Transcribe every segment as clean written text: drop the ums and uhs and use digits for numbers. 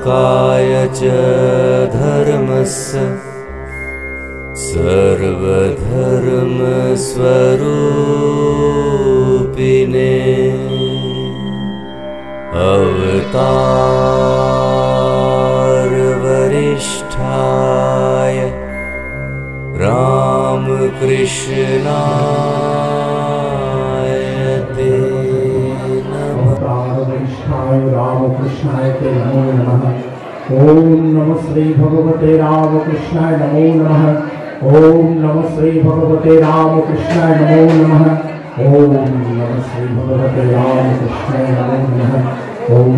स्थापकाय च धर्मस्य सर्वधर्मस्वरूपिणे अवतारवरिष्ठाय रामकृष्णाय ते नमः। रामकृष्णाय ते नमो नमः। ओम नमः श्री भगवते रामकृष्णाय नमो नमः। ओम नमः श्री भगवते रामकृष्णाय नमो नमः। ओम नमः श्री भगवते रामकृष्णाय नमो नमः। ओम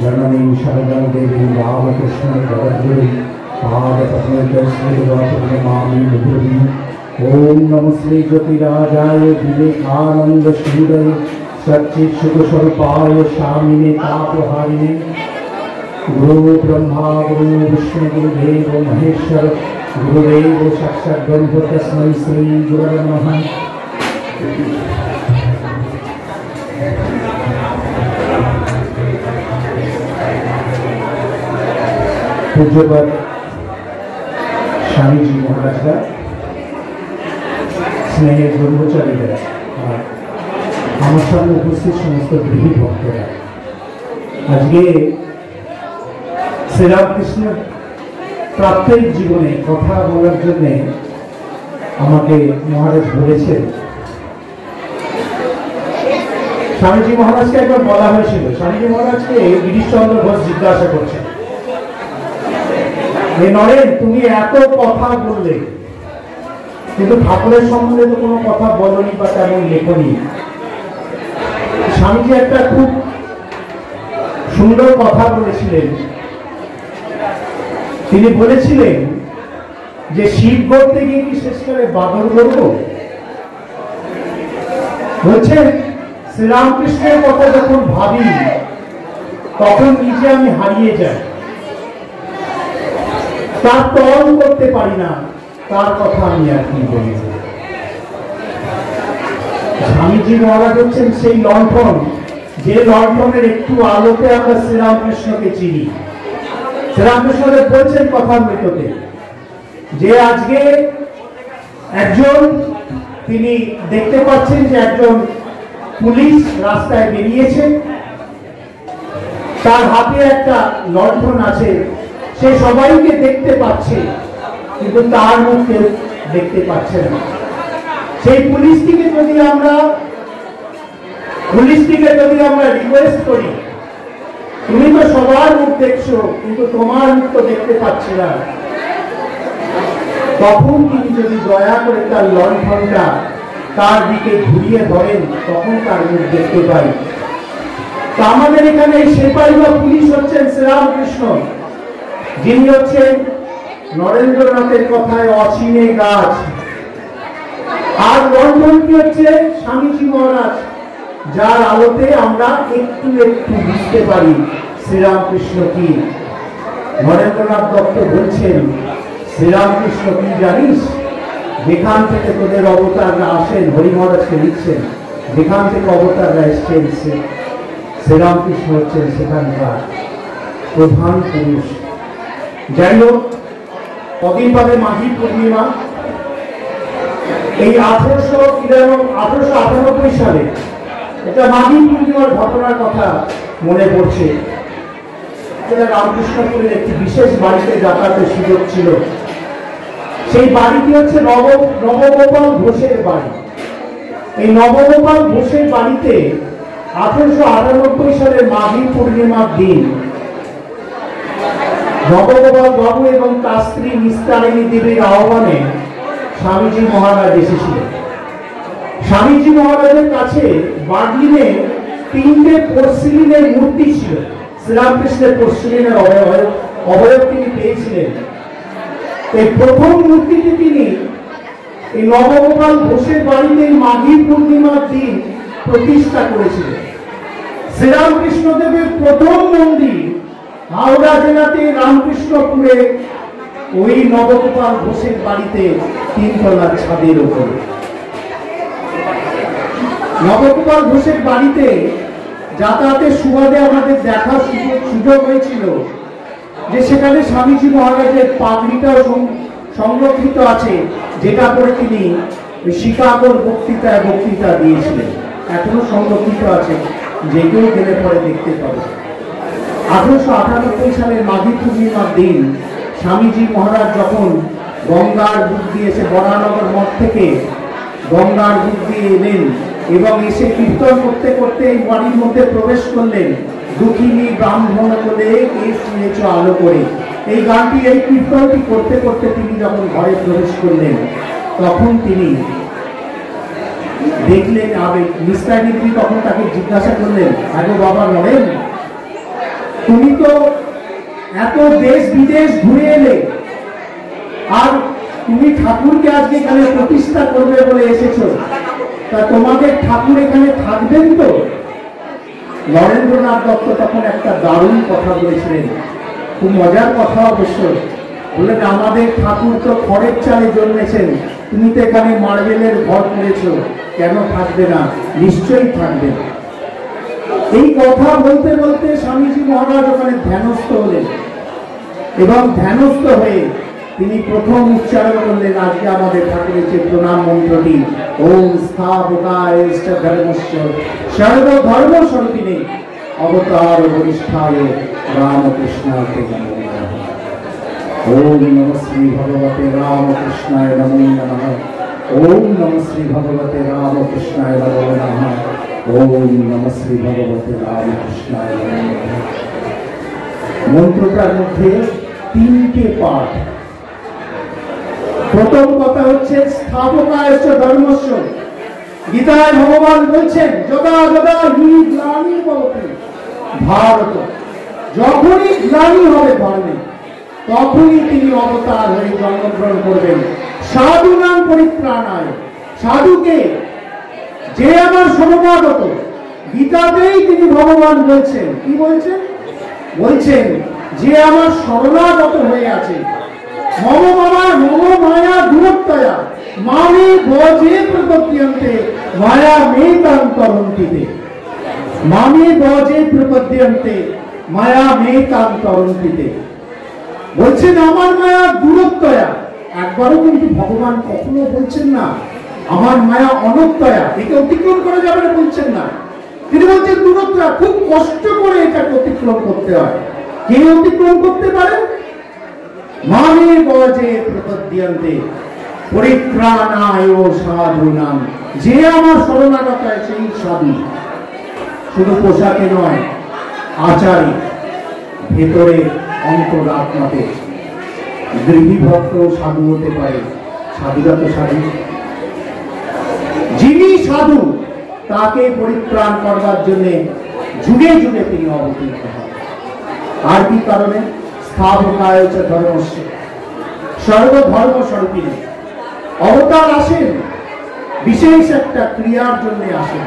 जननी शरणं देवी रामकृष्ण जगद्गुरु पादपद्मे श्रीवासुदेवामी मुहुर्मु। ओम नमः श्री ज्योतिराजाय विवेकानंद सूरय सच्चित सुख स्वरूपाय स्वामिने तापहारिणे गुरु ब्रह्मा गुरु विष्णु गुरुदेव महेश्वर गुरुदेव साक्षात् ब्रह्म तस्मै श्री गुरवे नमः। पूज्यपाद स्वामी जी महाराज का स्नेह ब्रह्मचारी আমার সামনে উপস্থিত সমস্ত গৃহী ভক্তরা, আজকে শ্রীরামকৃষ্ণের প্রাত্যহিক জীবনে কথা বলার জন্য আমাকে মহারাজ বলেছেন। স্বামীজি মহারাজকে একবার বলা হয়েছিল, স্বামীজি মহারাজকে গিরিশচন্দ্র ঘোষ জিজ্ঞাসা করছেন, নরেন তুমি এত কথা বললে কিন্তু ঠাকুরের সম্বন্ধে তো কোনো কথা বলনি বা তেমন লেখনি। স্বামীজি একটা খুব সুন্দর কথা বলেছিলেন। তিনি বলেছিলেন যে শিব গড়তে গিয়ে কি শেষকালে বাদর গড়ব। বলছেন শ্রীরামকৃষ্ণের কথা যখন ভাবি তখন নিজে আমি হারিয়ে যাই, তার তরণ করতে পারি না, তার কথা আমি আর কি বলি। স্বামীজি মহারাজ হচ্ছেন সেই লণ্ঠন, যে লণ্ঠনের একটু আলোতে আমরা শ্রীরামকৃষ্ণকে চিনি। শ্রীরামকৃষ্ণদেব বলছেন কথামৃততে যে আজকে একজন তিনি দেখতে পাচ্ছেন যে একজন পুলিশ রাস্তায় বেরিয়েছে, তার হাতে একটা লণ্ঠন আছে, সে সবাইকে দেখতে পাচ্ছে কিন্তু তার মুখে দেখতে পাচ্ছে না। সেই পুলিশটিকে যদি আমরা রিকোয়েস্ট করি, তুমি তো সবার মুখ দেখছো কিন্তু তোমার মুখ তো দেখতে পাচ্ছি না, তখন তিনি যদি দয়া করে তার লণ্ঠনটা তার দিকে ঘুরিয়ে ধরেন তখন তার মুখ দেখতে পাই। তা আমাদের এখানে সেপাই বা পুলিশ হচ্ছেন শ্রীরামকৃষ্ণ, যিনি হচ্ছেন নরেন্দ্রনাথের কথায় অচিনে গাছ, আর লণ্ঠন কি হচ্ছে স্বামীজি মহারাজ, যার আলোতে আমরা একটু একটু বুঝতে পারি শ্রীরামকৃষ্ণ কি। নরেন্দ্রনাথ দত্ত বলছেন শ্রীরামকৃষ্ণ কি জানিস, যেখান থেকে তোদের অবতাররা আসেন, হরি মহারাজকে লিখছেন, যেখান থেকে অবতাররা এসছেন শ্রীরামকৃষ্ণ হচ্ছেন সেখানকার প্রধান পুরুষ। যাই হোক, কদিন বাদে মাঘী পূর্ণিমা, এই 1898 সালে এটা মাঘী পূর্ণিমার ঘটনার কথা মনে পড়ছে। রামকৃষ্ণপুরের একটি বিশেষ বাড়িতে যাতায়াতের সুযোগ ছিল। সেই বাড়িটি হচ্ছে নবগোপাল ঘোষের বাড়ি। এই নবগোপাল ঘোষের বাড়িতে 1898 সালের মাঘী পূর্ণিমার দিন নবগোপাল বাবু এবং তার স্ত্রী নিস্তারিণী দেবীর আহ্বানে স্বামীজি মহারাজ এসেছিলেন। স্বামীজি মহারাজের কাছে বার্লিনে 3টে পোর্সিলিনের মূর্তি ছিল। শ্রীরামকৃষ্ণের পোর্সিলিনের অবয়ব তিনি পেয়েছিলেন। এই প্রথম মূর্তিটি তিনি এই নবগোপাল ঘোষের বাড়িতে মাঘী পূর্ণিমার দিন প্রতিষ্ঠা করেছিলেন। শ্রীরামকৃষ্ণদেবের প্রথম মন্দির হাওড়া জেলাতে রামকৃষ্ণপুরে ওই নবগোপাল ঘোষের বাড়িতে 3 তলার ছাদের উপরে। নবগোপাল ঘোষের বাড়িতে যাতায়াতের সুবাদে আমাদের দেখার সুযোগ হয়েছিল। যে সেখানে স্বামীজি মহারাজের পাগড়িটাও সংরক্ষিত আছে, যেটা পরে তিনি শিকাগোর বক্তৃতা দিয়েছিলেন। এখনো সংরক্ষিত আছে, যে কেউ গেলে পরে দেখতে পাবে। 1898 সালের মাঘী পূর্ণিমার দিন স্বামীজি মহারাজ যখন গঙ্গার বুক দিয়ে এসে বরানগর মঠ থেকে গঙ্গার বুক দিয়ে এলেন এবং এসে কীর্তন করতে করতে এই বাড়ির মধ্যে প্রবেশ করলেন। দুঃখিনী ব্রাহ্মণ কোলে কে শুনেছ আলো করে, এই গানটি, এই কীর্তনটি করতে করতে তিনি যখন ঘরে প্রবেশ করলেন, তখন তিনি দেখলেন আবেগ। নিস্তারিণী তখন তাকে জিজ্ঞাসা করলেন, আগে বাবা নরেন, তুমি তো এত দেশ বিদেশ ঘুরে এলে, আর তুমি ঠাকুরকে আজকে এখানে প্রতিষ্ঠা করবে বলে এসেছো, তা তোমাদের ঠাকুর এখানে থাকবেন তো? নরেন্দ্রনাথ দত্ত তখন একটা দারুণ কথা বলেছিলেন, খুব মজার কথা অবশ্য। বললেন, আমাদের ঠাকুর তো খড়ের চালে জন্মেছেন, তুমি তো এখানে মার্বেলের ঘর করেছো, কেন থাকবে না? নিশ্চয়ই থাকবে। এই কথা বলতে বলতে স্বামীজি মহারাজ ওখানে ধ্যানস্থ হলেন এবং ধ্যানস্থ হয়ে তিনি প্রথম উচ্চারণ করলেন আজকে আমাদের ঠাকুরের যে প্রণাম মন্ত্রটি, ওম স্থাপকায় ধর্মস্য সর্বধর্মস্বরূপিণে অবতার বরিষ্ঠায় রামকৃষ্ণায় নমঃ। ওম নমঃ শ্রী ভগবতে রামকৃষ্ণায় নমো নমঃ। ওম নমঃ শ্রী ভগবতে রামকৃষ্ণায় নমো নমঃ। ওম নমঃ শ্রী ভগবতে রামকৃষ্ণায় নমো নমঃ। মন্ত্রটার মধ্যে 3টে পাঠ। প্রথম কথা হচ্ছে স্থাপকায়শ্চ ধর্মস্য। গীতায় ভগবান বলছেন, যদা যদা হি গ্লানি ভবতি ভারত, যখনই গ্লানি হবে ধর্মে, তখনই তিনি অবতার হয়ে জন্মগ্রহণ করবেন। সাধু নাম পরিত্রাণায়, সাধুকে যে আমার শরণাগত, গীতাতেই তিনি ভগবান বলছেন, কি বলছেন? বলছেন যে আমার শরণাগত হয়ে আছে, মম মায়া দূরত্বয়া মামে বজে প্রপদ্যন্তে মায়া মেতাং তরন্তিতে। মামে বজে প্রপদ্যন্তে মায়া মেতাং তরন্তিতে। বলছেন আমার মায়া দূরত্বয়া। একবারও কিন্তু ভগবান কখনো বলছেন না আমার মায়া অনত্যয়া, একে অতিক্রম করা যাবে না, বলছেন না। তিনি বলছেন দূরত্বয়া, খুব কষ্ট করে এটাকে অতিক্রম করতে হয়। কে অতিক্রম করতে পারে? মামে বজে প্রপদ্যন্তে পরিত্রাণায় সাধুনাম, যে আমার শরণাগত হয় সেই সাধু। শুধু পোশাকে নয়, আচারে, ভেতরে, অন্তরাত্মাতে। গৃহী ভক্ত সাধু হতে পারে, সাধুরা তো সাধু। যিনি সাধু, তাকে পরিত্রাণ করবার জন্য যুগে যুগে তিনি অবতীর্ণ হন। আর কি কারণে? স্থাপকায় ধর্মস্য সর্বধর্মস্বরূপিণী। অবতার আসেন বিশেষ একটা ক্রিয়ার জন্য আসেন।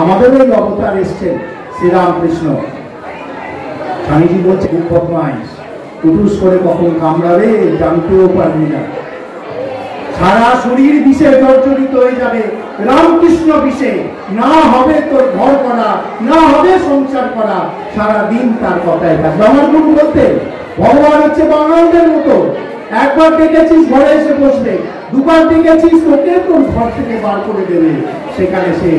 আমাদের ওই অবতার এসছেন শ্রীরামকৃষ্ণ। স্বামীজি বলছে, বদমাইশ, পুরুষ করে কখন কামড়াবে জানতেও পারবি না, সারা শরীর বিষে জর্জরিত হয়ে যাবে, রামকৃষ্ণ বিষে না হবে তোর ঘর করা, না হবে সংসার করা, সারা দিন তার কথায় থাকবে। আমার গুরু বলতে, ভগবান হচ্ছে বাঙালদের মতো, একবার ডেকেছিস ঘরে এসে বসবে, দুবার ডেকেছিস তোকে তোর ঘর থেকে বার করে দেবে, সেখানে সে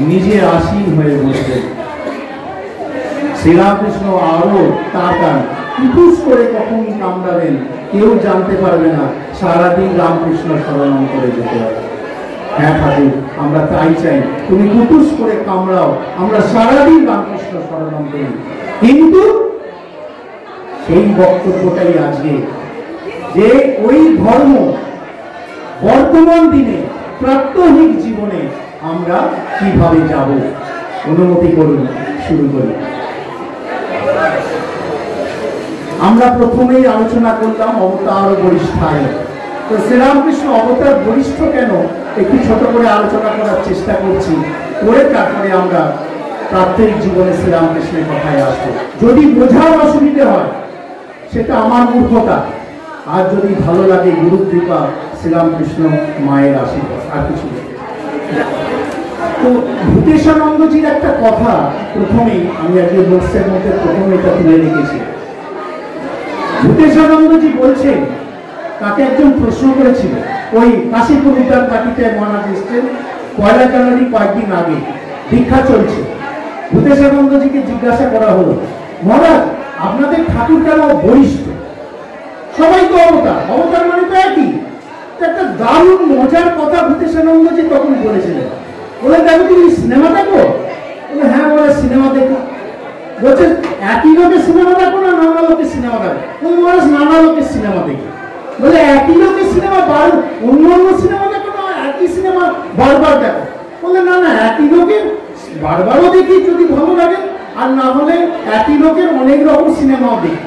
নিজে আসীন হয়ে বসবে। শ্রীরামকৃষ্ণ আরো তার পুরুষ করে কখন কামড়াবেন কেউ জানতে পারবে না, সারাদিন রামকৃষ্ণ স্মরণ করে যেতে হবে। হ্যাঁ ঠাকুর, আমরা তাই চাই, তুমি কুটুস করে কামড়াও, আমরা সারাদিন রামকৃষ্ণ স্মরণ করি। কিন্তু সেই বক্তব্যটাই আজকে, যে ওই ধর্ম বর্তমান দিনে প্রাত্যহিক জীবনে আমরা কিভাবে যাব। অনুমতি করুন শুরু করি। আমরা প্রথমেই আলোচনা করলাম অবতার বরিষ্ঠায়। তো শ্রীরামকৃষ্ণ অবতার বরিষ্ঠ কেন, একটু ছোট করে আলোচনা করার চেষ্টা করছি, করে তারপরে আমরা প্রাত্যহিক জীবনে শ্রীরামকৃষ্ণের কথায় আসবো। যদি বোঝার অসুবিধে হয় সেটা আমার মূর্খতা, আর যদি ভালো লাগে গুরু কৃপা, শ্রীরামকৃষ্ণ মায়ের আশীর্বাদ, আর কিছু। তো ভূতেশানন্দজির একটা কথা প্রথমেই আমি আজকে নোটসের মধ্যে প্রথমে এটা তুলে রেখেছি। ভূতেশানন্দজি বলছেন, তাকে একজন প্রশ্ন করেছিল, ওই কাশীপুর উদ্যান পার্টিতে মহারাজ এসছেন 1 জানুয়ারি কয়েকদিন আগে, দীক্ষা চলছে। ভূতেশানন্দজিকে জিজ্ঞাসা করা হলো, মহারাজ আপনাদের ঠাকুর কেন বরিষ্ঠ? সবাই তো অবতার, অবতার মানে তো একই। একটা দারুণ মজার কথা ভূতেশানন্দজি তখন বলেছিলেন। বলে, দেখো তুমি সিনেমা দেখো? বলে, হ্যাঁ বলে সিনেমা দেখো। বলছে, একই লোকের সিনেমা দেখো না নানা লোকের সিনেমা দেখো? বলে, মহারাজ নানা লোকের সিনেমা দেখি। বলে, একই লোকের সিনেমা অন্য অন্য সিনেমা দেখো না একই সিনেমা বারবার দেখো? বলে, না না, একই লোকের বারবারও দেখি যদি ভালো লাগে, আর না হলে একই লোকের অনেক রকম সিনেমাও দেখি।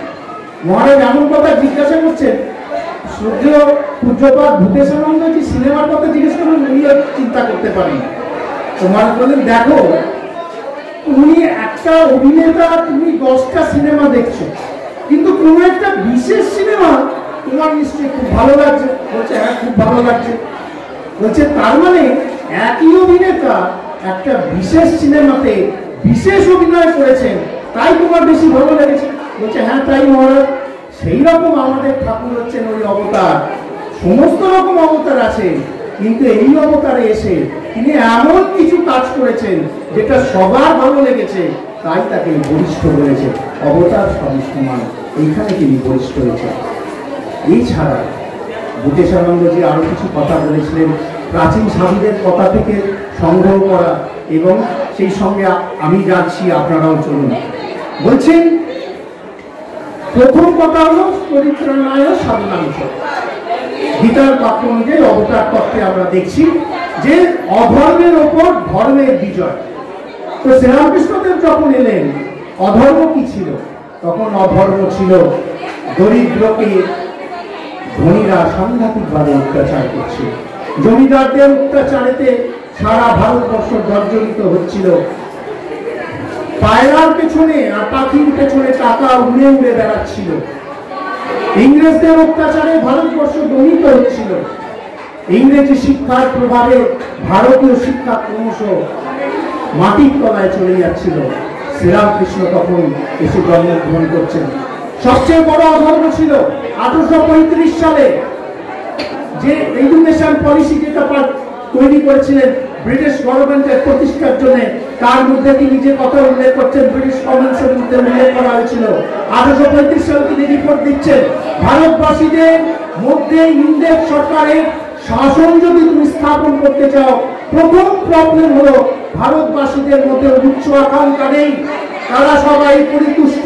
মহারাজ এমন কথা জিজ্ঞাসা করছেন, সূর্য পূজ্যপাত ভূতেশানন্দজি সিনেমার কথা জিজ্ঞেস করলেন, উনিও চিন্তা করতে পারেন। তো মহারাজ বললেন, দেখো তুমি একটা অভিনেতা, তুমি 10টা সিনেমা দেখছো, কিন্তু কোনো একটা বিশেষ সিনেমা তোমার নিশ্চয়ই খুব ভালো লাগছে। বলছে, হ্যাঁ খুব ভালো লাগছে। বলছে, তার মানে একই অভিনেতা একটা বিশেষ সিনেমাতে বিশেষ অভিনয় করেছেন, তাই তোমার বেশি ভালো লেগেছে? বলছে, হ্যাঁ তাই মহারাজ। সেই রকম আমাদের ঠাকুর হচ্ছেন ওই অবতার। সমস্ত রকম অবতার আছে, কিন্তু এই অবতারে এসে তিনি এমন কিছু কাজ করেছেন যেটা সবার ভালো লেগেছে, তাই তাকে বরিষ্ঠ বলেছে। অবতার সবই সমান, এইখানে তিনি বরিষ্ঠ হয়েছেন। এছাড়া ভূতেশানন্দজি আরো কিছু কথা বলেছিলেন, প্রাচীন সাধুদের কথা থেকে সংগ্রহ করা, এবং সেই সঙ্গে আমি যাচ্ছি, আপনারাও চলুন। বলছেন, প্রথম কথা হলো চরিত্রান্বয় সাধনাংশ। গীতার বাক্য অনুযায়ী অবতার তত্ত্বে আমরা দেখছি যে অধর্মের ওপর ধর্মের বিজয়। তো শ্রীরামকৃষ্ণদেব যখন এলেন, অধর্ম কি ছিল? তখন অধর্ম ছিল দরিদ্রকে ধনীরা সাংঘাতিকভাবে অত্যাচার করছিল। জমিদারদের অত্যাচারেতে সারা ভারতবর্ষ জর্জরিত হচ্ছিল। পায়রার পেছনে আর পাখির পেছনে টাকা উড়ে উড়ে বেড়াচ্ছিল। ইংরেজদের অত্যাচারে ভারতবর্ষ দমিত হচ্ছিল। ইংরেজি শিক্ষার প্রভাবে ভারতীয় শিক্ষা ক্রমশ মাটির তলায় চলে যাচ্ছিল। শ্রীরামকৃষ্ণ তখন এসে জন্মগ্রহণ করছেন। সবচেয়ে বড় অধর্ম ছিল 1835 সালে যে এডুকেশন পলিসি যেটা তৈরি করেছিলেন ব্রিটিশ গভর্নমেন্টের প্রতিষ্ঠার জন্য, তার মধ্যে তিনি যে কথা উল্লেখ করছেন ব্রিটিশ কমন্সের মধ্যে উল্লেখ করা হয়েছিল। 1835 সালে তিনি রিপোর্ট দিচ্ছেন, ভারতবাসীদের মধ্যে ইংরেজ সরকারের শাসন যদি তুমি স্থাপন করতে চাও, প্রথম প্রবলেম হলো ভারতবাসীদের মধ্যে উচ্চ আকাঙ্ক্ষা নেই, তারা সবাই পরিতুষ্ট,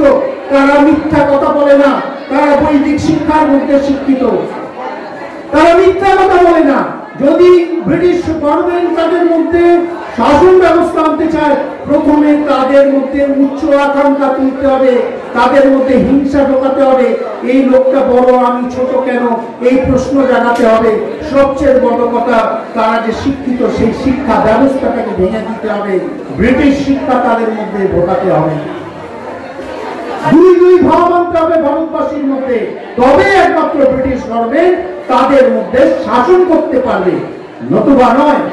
তারা মিথ্যা কথা বলে না, তারা বৈদিক শিক্ষার মধ্যে শিক্ষিত, তারা মিথ্যা কথা বলে না। যদি ব্রিটিশ গভর্নমেন্ট তাদের মধ্যে শাসন ব্যবস্থা আনতে চায়, প্রথমে তাদের মধ্যে উচ্চ আকাঙ্ক্ষা তুলতে হবে, তাদের মধ্যে হিংসা ঢোকাতে হবে, এই লোকটা বড় আমি ছোট কেন, এই প্রশ্ন জানাতে হবে। সবচেয়ে বড় কথা, তারা যে শিক্ষিত সেই শিক্ষা ব্যবস্থাটাকে ভেঙে দিতে হবে, ব্রিটিশ শিক্ষা তাদের মধ্যে ঢোকাতে হবে। দুই ভাব আনতে হবে ভারতবাসীর মধ্যে, তবে একমাত্র ব্রিটিশ গভর্নমেন্ট তাদের মধ্যে শাসন করতে পারবে, নতুবা নয়।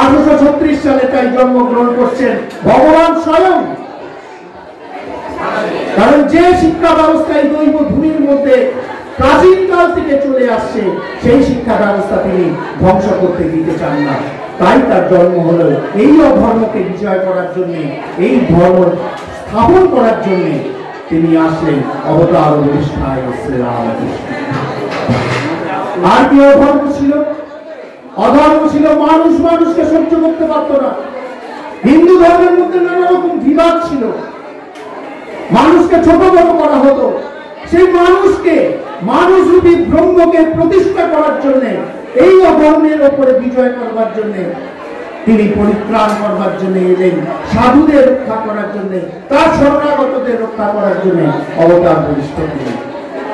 1836 সালে তাই জন্মগ্রহণ করছেন ভগবান স্বয়ং। কারণ যে শিক্ষা ব্যবস্থা এই দৈব ভূমির মধ্যে প্রাচীন কাল থেকে চলে আসছে, সেই শিক্ষা ব্যবস্থা তিনি ধ্বংস করতে দিতে চান না। তাই তার জন্ম হলো এই অধর্মকে বিজয় করার জন্য, এই ধর্ম স্থাপন করার জন্য তিনি আসলেন অবতার অধিষ্ঠায় শ্রীরামকৃষ্ণ। আর কি অধর্ম ছিল? অধর্ম ছিল মানুষ মানুষকে সহ্য করতে পারত না। হিন্দু ধর্মের মধ্যে নানা রকম বিবাদ ছিল, মানুষকে ছোট বড় করা হতো। সেই মানুষকে, মানুষরূপী ব্রহ্মকে প্রতিষ্ঠা করার জন্য, এই অধর্মের ওপরে বিজয় করবার জন্য তিনি পরিত্রাণ করবার জন্য এলেন, সাধুদের রক্ষা করার জন্য, তার শরণাগতদের রক্ষা করার জন্য অবতার বরিষ্ঠ তিনি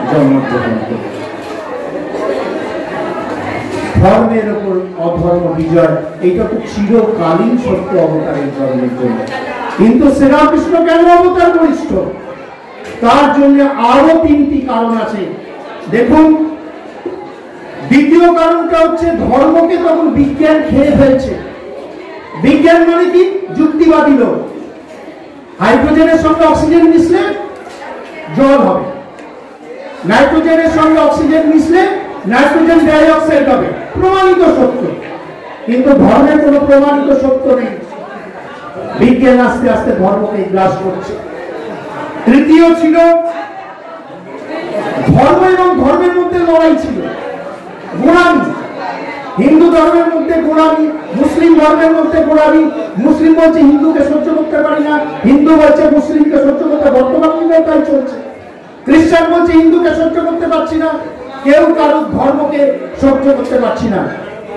জন্মগ্রহণ করলেন। ধর্মের ওপর অধর্ম বিজয়, এইটা তো চিরকালীন সত্য অবতারের জন্মের জন্য। কিন্তু শ্রীরামকৃষ্ণ কেন অবতার বরিষ্ঠ? তার জন্য আরো 3টি কারণ আছে। দেখুন, দ্বিতীয় কারণটা হচ্ছে ধর্মকে তখন বিজ্ঞান খেয়ে ফেলছে। বিজ্ঞান মানে কি? যুক্তিবাদী লোক। হাইড্রোজেনের সঙ্গে অক্সিজেন মিশলে জল হবে, নাইট্রোজেনের সঙ্গে অক্সিজেন মিশলে নাইট্রোজেন ডাই অক্সাইড হবে, প্রমাণিত সত্য। কিন্তু ধর্মের কোনো প্রমাণিত সত্য নেই। বিজ্ঞান আস্তে আস্তে ধর্মকে গ্রাস করছে। তৃতীয় ছিল ধর্ম এবং ধর্মের মধ্যে লড়াই ছিল, গোড়ামি। হিন্দু ধর্মের মধ্যে গোড়ামি, মুসলিম ধর্মের মধ্যে গোড়ামি। মুসলিম বলছে হিন্দুকে সহ্য করতে পারি না, হিন্দু বলছে মুসলিমকে সহ্য করতে, বর্তমান দিনেও তাই চলছে। খ্রিস্টান বলছে হিন্দুকে সহ্য করতে পারছি না, কেউ কারোর ধর্মকে সহ্য করতে পারছি না।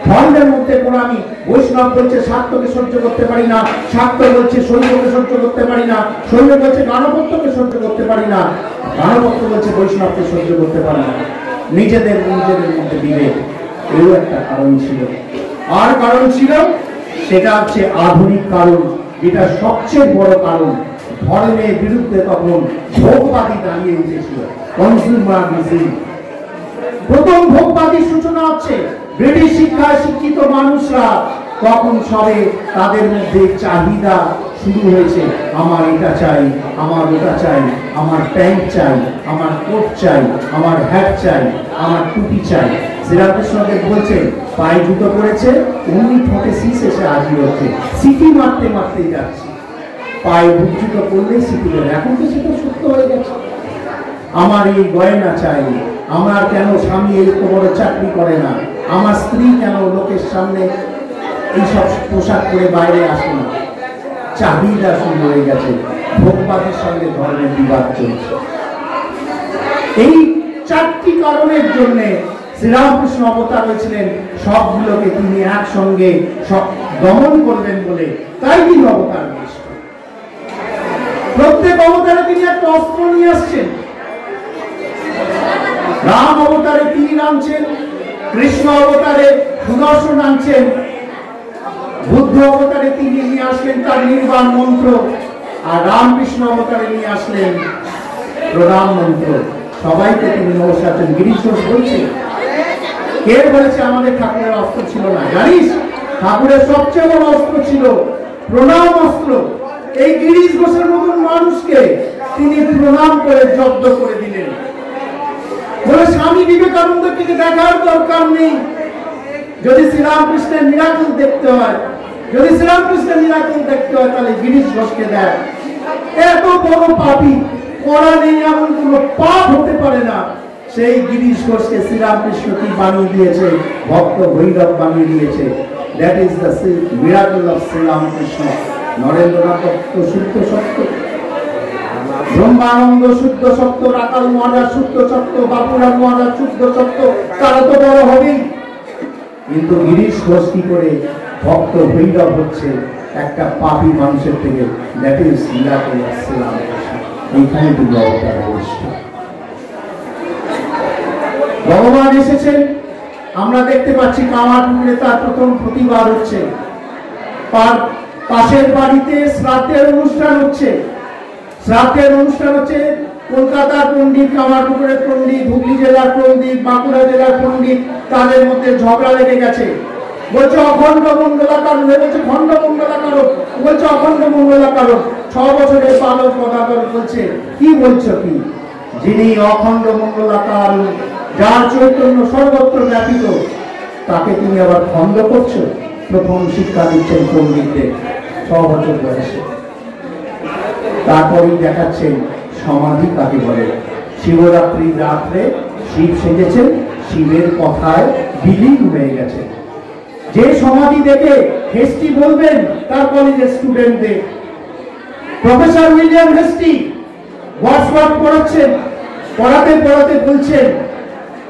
ধর্মের মধ্যে গোড়ামি। বৈষ্ণব বলছে শাক্তকে সহ্য করতে পারি না, শাক্ত বলছে শৈবকে সহ্য করতে পারি না, শৈব বলছে গাণপত্যকে সহ্য করতে পারি না, গাণপত্য বলছে বৈষ্ণবকে সহ্য করতে পারি না। নিজেদের মধ্যে বিভেদ, এও একটা কারণ ছিল। আর কারণ ছিল, সেটা হচ্ছে আধুনিক কারণ, যেটা সবচেয়ে বড় কারণ। ধর্মের বিরুদ্ধে তখন ভোগবাদী দাঁড়িয়ে উঠেছিল, কনজিউমারিজম। প্রথম ভোগবাদীর সূচনা হচ্ছে ব্রিটিশ শিক্ষায় শিক্ষিত মানুষরা তখন সবে তাদের মধ্যে চাহিদা শুরু হয়েছে। আমার এটা চাই, আমার ওটা চাই, আমার প্যান্ট চাই, আমার কোট চাই, আমার হ্যাট চাই, আমার টুপি চাই। শ্রীরামকৃষ্ণদেব বলছেন পায়ে জুতো পড়েছে, অমনি ঠোঁটে শীষ এসে হাজির হচ্ছে, সিটি মারতে মারতেই যাচ্ছে। পায়ে বুট জুতো পড়লেই সিটি দেবে। এখন তো সেটা সত্য হয়ে গেছে। আমার এই গয়না চাই, আমার কেন স্বামী এই তো বড় চাকরি করে না, আমার স্ত্রী কেন লোকের সামনে এইসব পোশাক পরে বাইরে আসে না। চাহিদা শুরু হয়ে গেছে। ভোগবাদের সঙ্গে ধর্মের বিবাদ চলছে। এই চারটি কারণের জন্য শ্রীরামকৃষ্ণ অবতার হয়েছিলেন, সবগুলোকে তিনি একসঙ্গে সব দমন করবেন বলে, তাই তিনি অবতার হয়েছেন। প্রত্যেক অবতারে তিনি একটা অস্ত্র নিয়ে আসছেন। রাম অবতারে তিনি নামছেন, কৃষ্ণ অবতারে সুদর্শন আনছেন, বুদ্ধ অবতারে তিনি নিয়ে আসলেন তার নির্বাণ মন্ত্র, আর রামকৃষ্ণ অবতারে নিয়ে আসলেন প্রণাম মন্ত্র। সবাইকে তিনি নমস্কার। গিরিশ ঘোষ বলছে, কে বলেছে আমাদের ঠাকুরের অস্ত্র ছিল না? জানিস, ঠাকুরের সবচেয়ে বড় অস্ত্র ছিল প্রণাম অস্ত্র। এই গিরিশ ঘোষের মতন মানুষকে তিনি প্রণাম করে জব্দ করে দিলেন। বলে স্বামী বিবেকানন্দকে দেখার দরকার নেই। যদি শ্রীরামকৃষ্ণের মিরাকল দেখতে হয়, যদি শ্রীরামকৃষ্ণের মিরাকল দেখতে হয়, তাহলে গিরিশ ঘোষকে দেখ। এত বড় পাপী, করা নেই এমন কোন পাপ হতে পারে না। সেই গিরিশ ঘোষকে শ্রীরামকৃষ্ণ কি বানিয়ে দিয়েছে? ভক্ত ভৈরব বানিয়ে দিয়েছে। That is the miracle of Sri Ramakrishna. Narendranath Dutta শুদ্ধ সত্য, ব্রহ্মানন্দ শুদ্ধ সত্য, রাকাল মহারাজ শুদ্ধ সত্য, বাপুরাম মহারাজ শুদ্ধ সত্য, তারা তো বড় হবেই। কিন্তু গিরিশ ঘোষ কি করে ভক্ত ভৈরব হচ্ছে একটা পাপী মানুষের থেকে? That is miracle of Sri Ramakrishna. এইখানে তিনি অবতার হয়েছে। ভগবান এসেছেন, আমরা দেখতে পাচ্ছি কামারপুকুরে তার প্রথম প্রতিবার হচ্ছে। পাশের বাড়িতে শ্রাদ্ধের অনুষ্ঠান হচ্ছে। শ্রাদ্ধের অনুষ্ঠান হচ্ছে কলকাতার পণ্ডিত, কামারপুকুরের পণ্ডিত, হুগলি জেলার পণ্ডিত, বাঁকুড়া জেলার পণ্ডিত, তাদের মধ্যে ঝগড়া লেগে গেছে। বলছে অখণ্ড মঙ্গলাকার, বলছে খণ্ড মঙ্গলাকার, বলছে অখণ্ড মঙ্গলাকার। 6 বছরের বালক পদাগর বলছে কি বলছো কি? যিনি অখণ্ড মঙ্গলাকার, যার চৈতন্য সর্বত্র ব্যাপিত, তাকে তুমি আবার খণ্ড করছো? প্রথম শিক্ষা দিচ্ছেন পণ্ডিতদের 6 বছর বয়সে। তারপরেই দেখাচ্ছেন সমাধি কাকে বলে। শিবরাত্রির রাত্রে শিব সেজেছেন, শিবের কথায় বিলীন হয়ে গেছে। যে সমাধি দেখে হেস্টি বলবেন তার কলেজের স্টুডেন্টদের, প্রফেসর উইলিয়াম হেস্টি ওয়ার্ডসওয়ার্থ পড়াচ্ছেন, পড়াতে পড়াতে বলছেন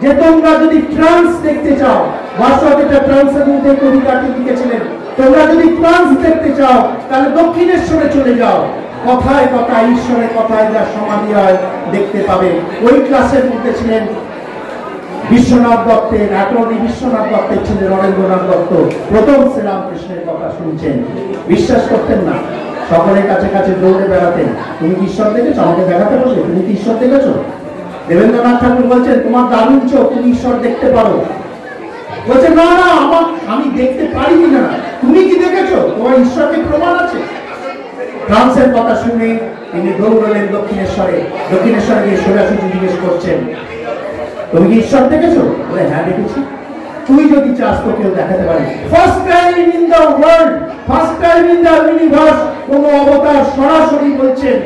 যে তোমরা যদি ট্রান্স দেখতে চাও, ওয়ার্ডসওয়ার্থ এটা ট্রান্সের মধ্যে কবিতাটি লিখেছিলেন, তোমরা যদি ট্রান্স দেখতে চাও তাহলে দক্ষিণেশ্বরে চলে যাও, কথায় কথায় ঈশ্বরের কথায় যা সমাধি হয় দেখতে পাবে। ওই ক্লাসের মধ্যে ছিলেন বিশ্বনাথ দত্তের, অ্যাটর্নি বিশ্বনাথ দত্তের ছিলেন নরেন্দ্রনাথ দত্ত। প্রথম শ্রীরামকৃষ্ণের কথা শুনছেন, বিশ্বাস করতেন না, সকলের কাছে কাছে দৌড়ে বেড়াতেন। তুমি কি ঈশ্বর দেখেছো? আমাকে দেখাতে বলছে, তুমি কি ঈশ্বর দেখেছো? দেবেন্দ্রনাথ ঠাকুর বলছেন তোমার দারুণ চোখ, তুমি ঈশ্বর দেখতে পারো। বলছে না না, আমি দেখতে পারি না। তুমি কি দেখেছো? তোমার ঈশ্বরকে প্রমাণ আছে। ট্রান্সের কথা শুনে তিনি দৌড়লেন দক্ষিণেশ্বরে। দক্ষিণেশ্বরে গিয়ে সোজাসুজি জিজ্ঞেস করছেন তুমি কি ঈশ্বর দেখেছো? বলে হ্যাঁ দেখেছি। তুই যদি চাস তো কেউ দেখাতে পারে। First time in the world, first time in the universe কোন অবতার সরাসরি বলছেন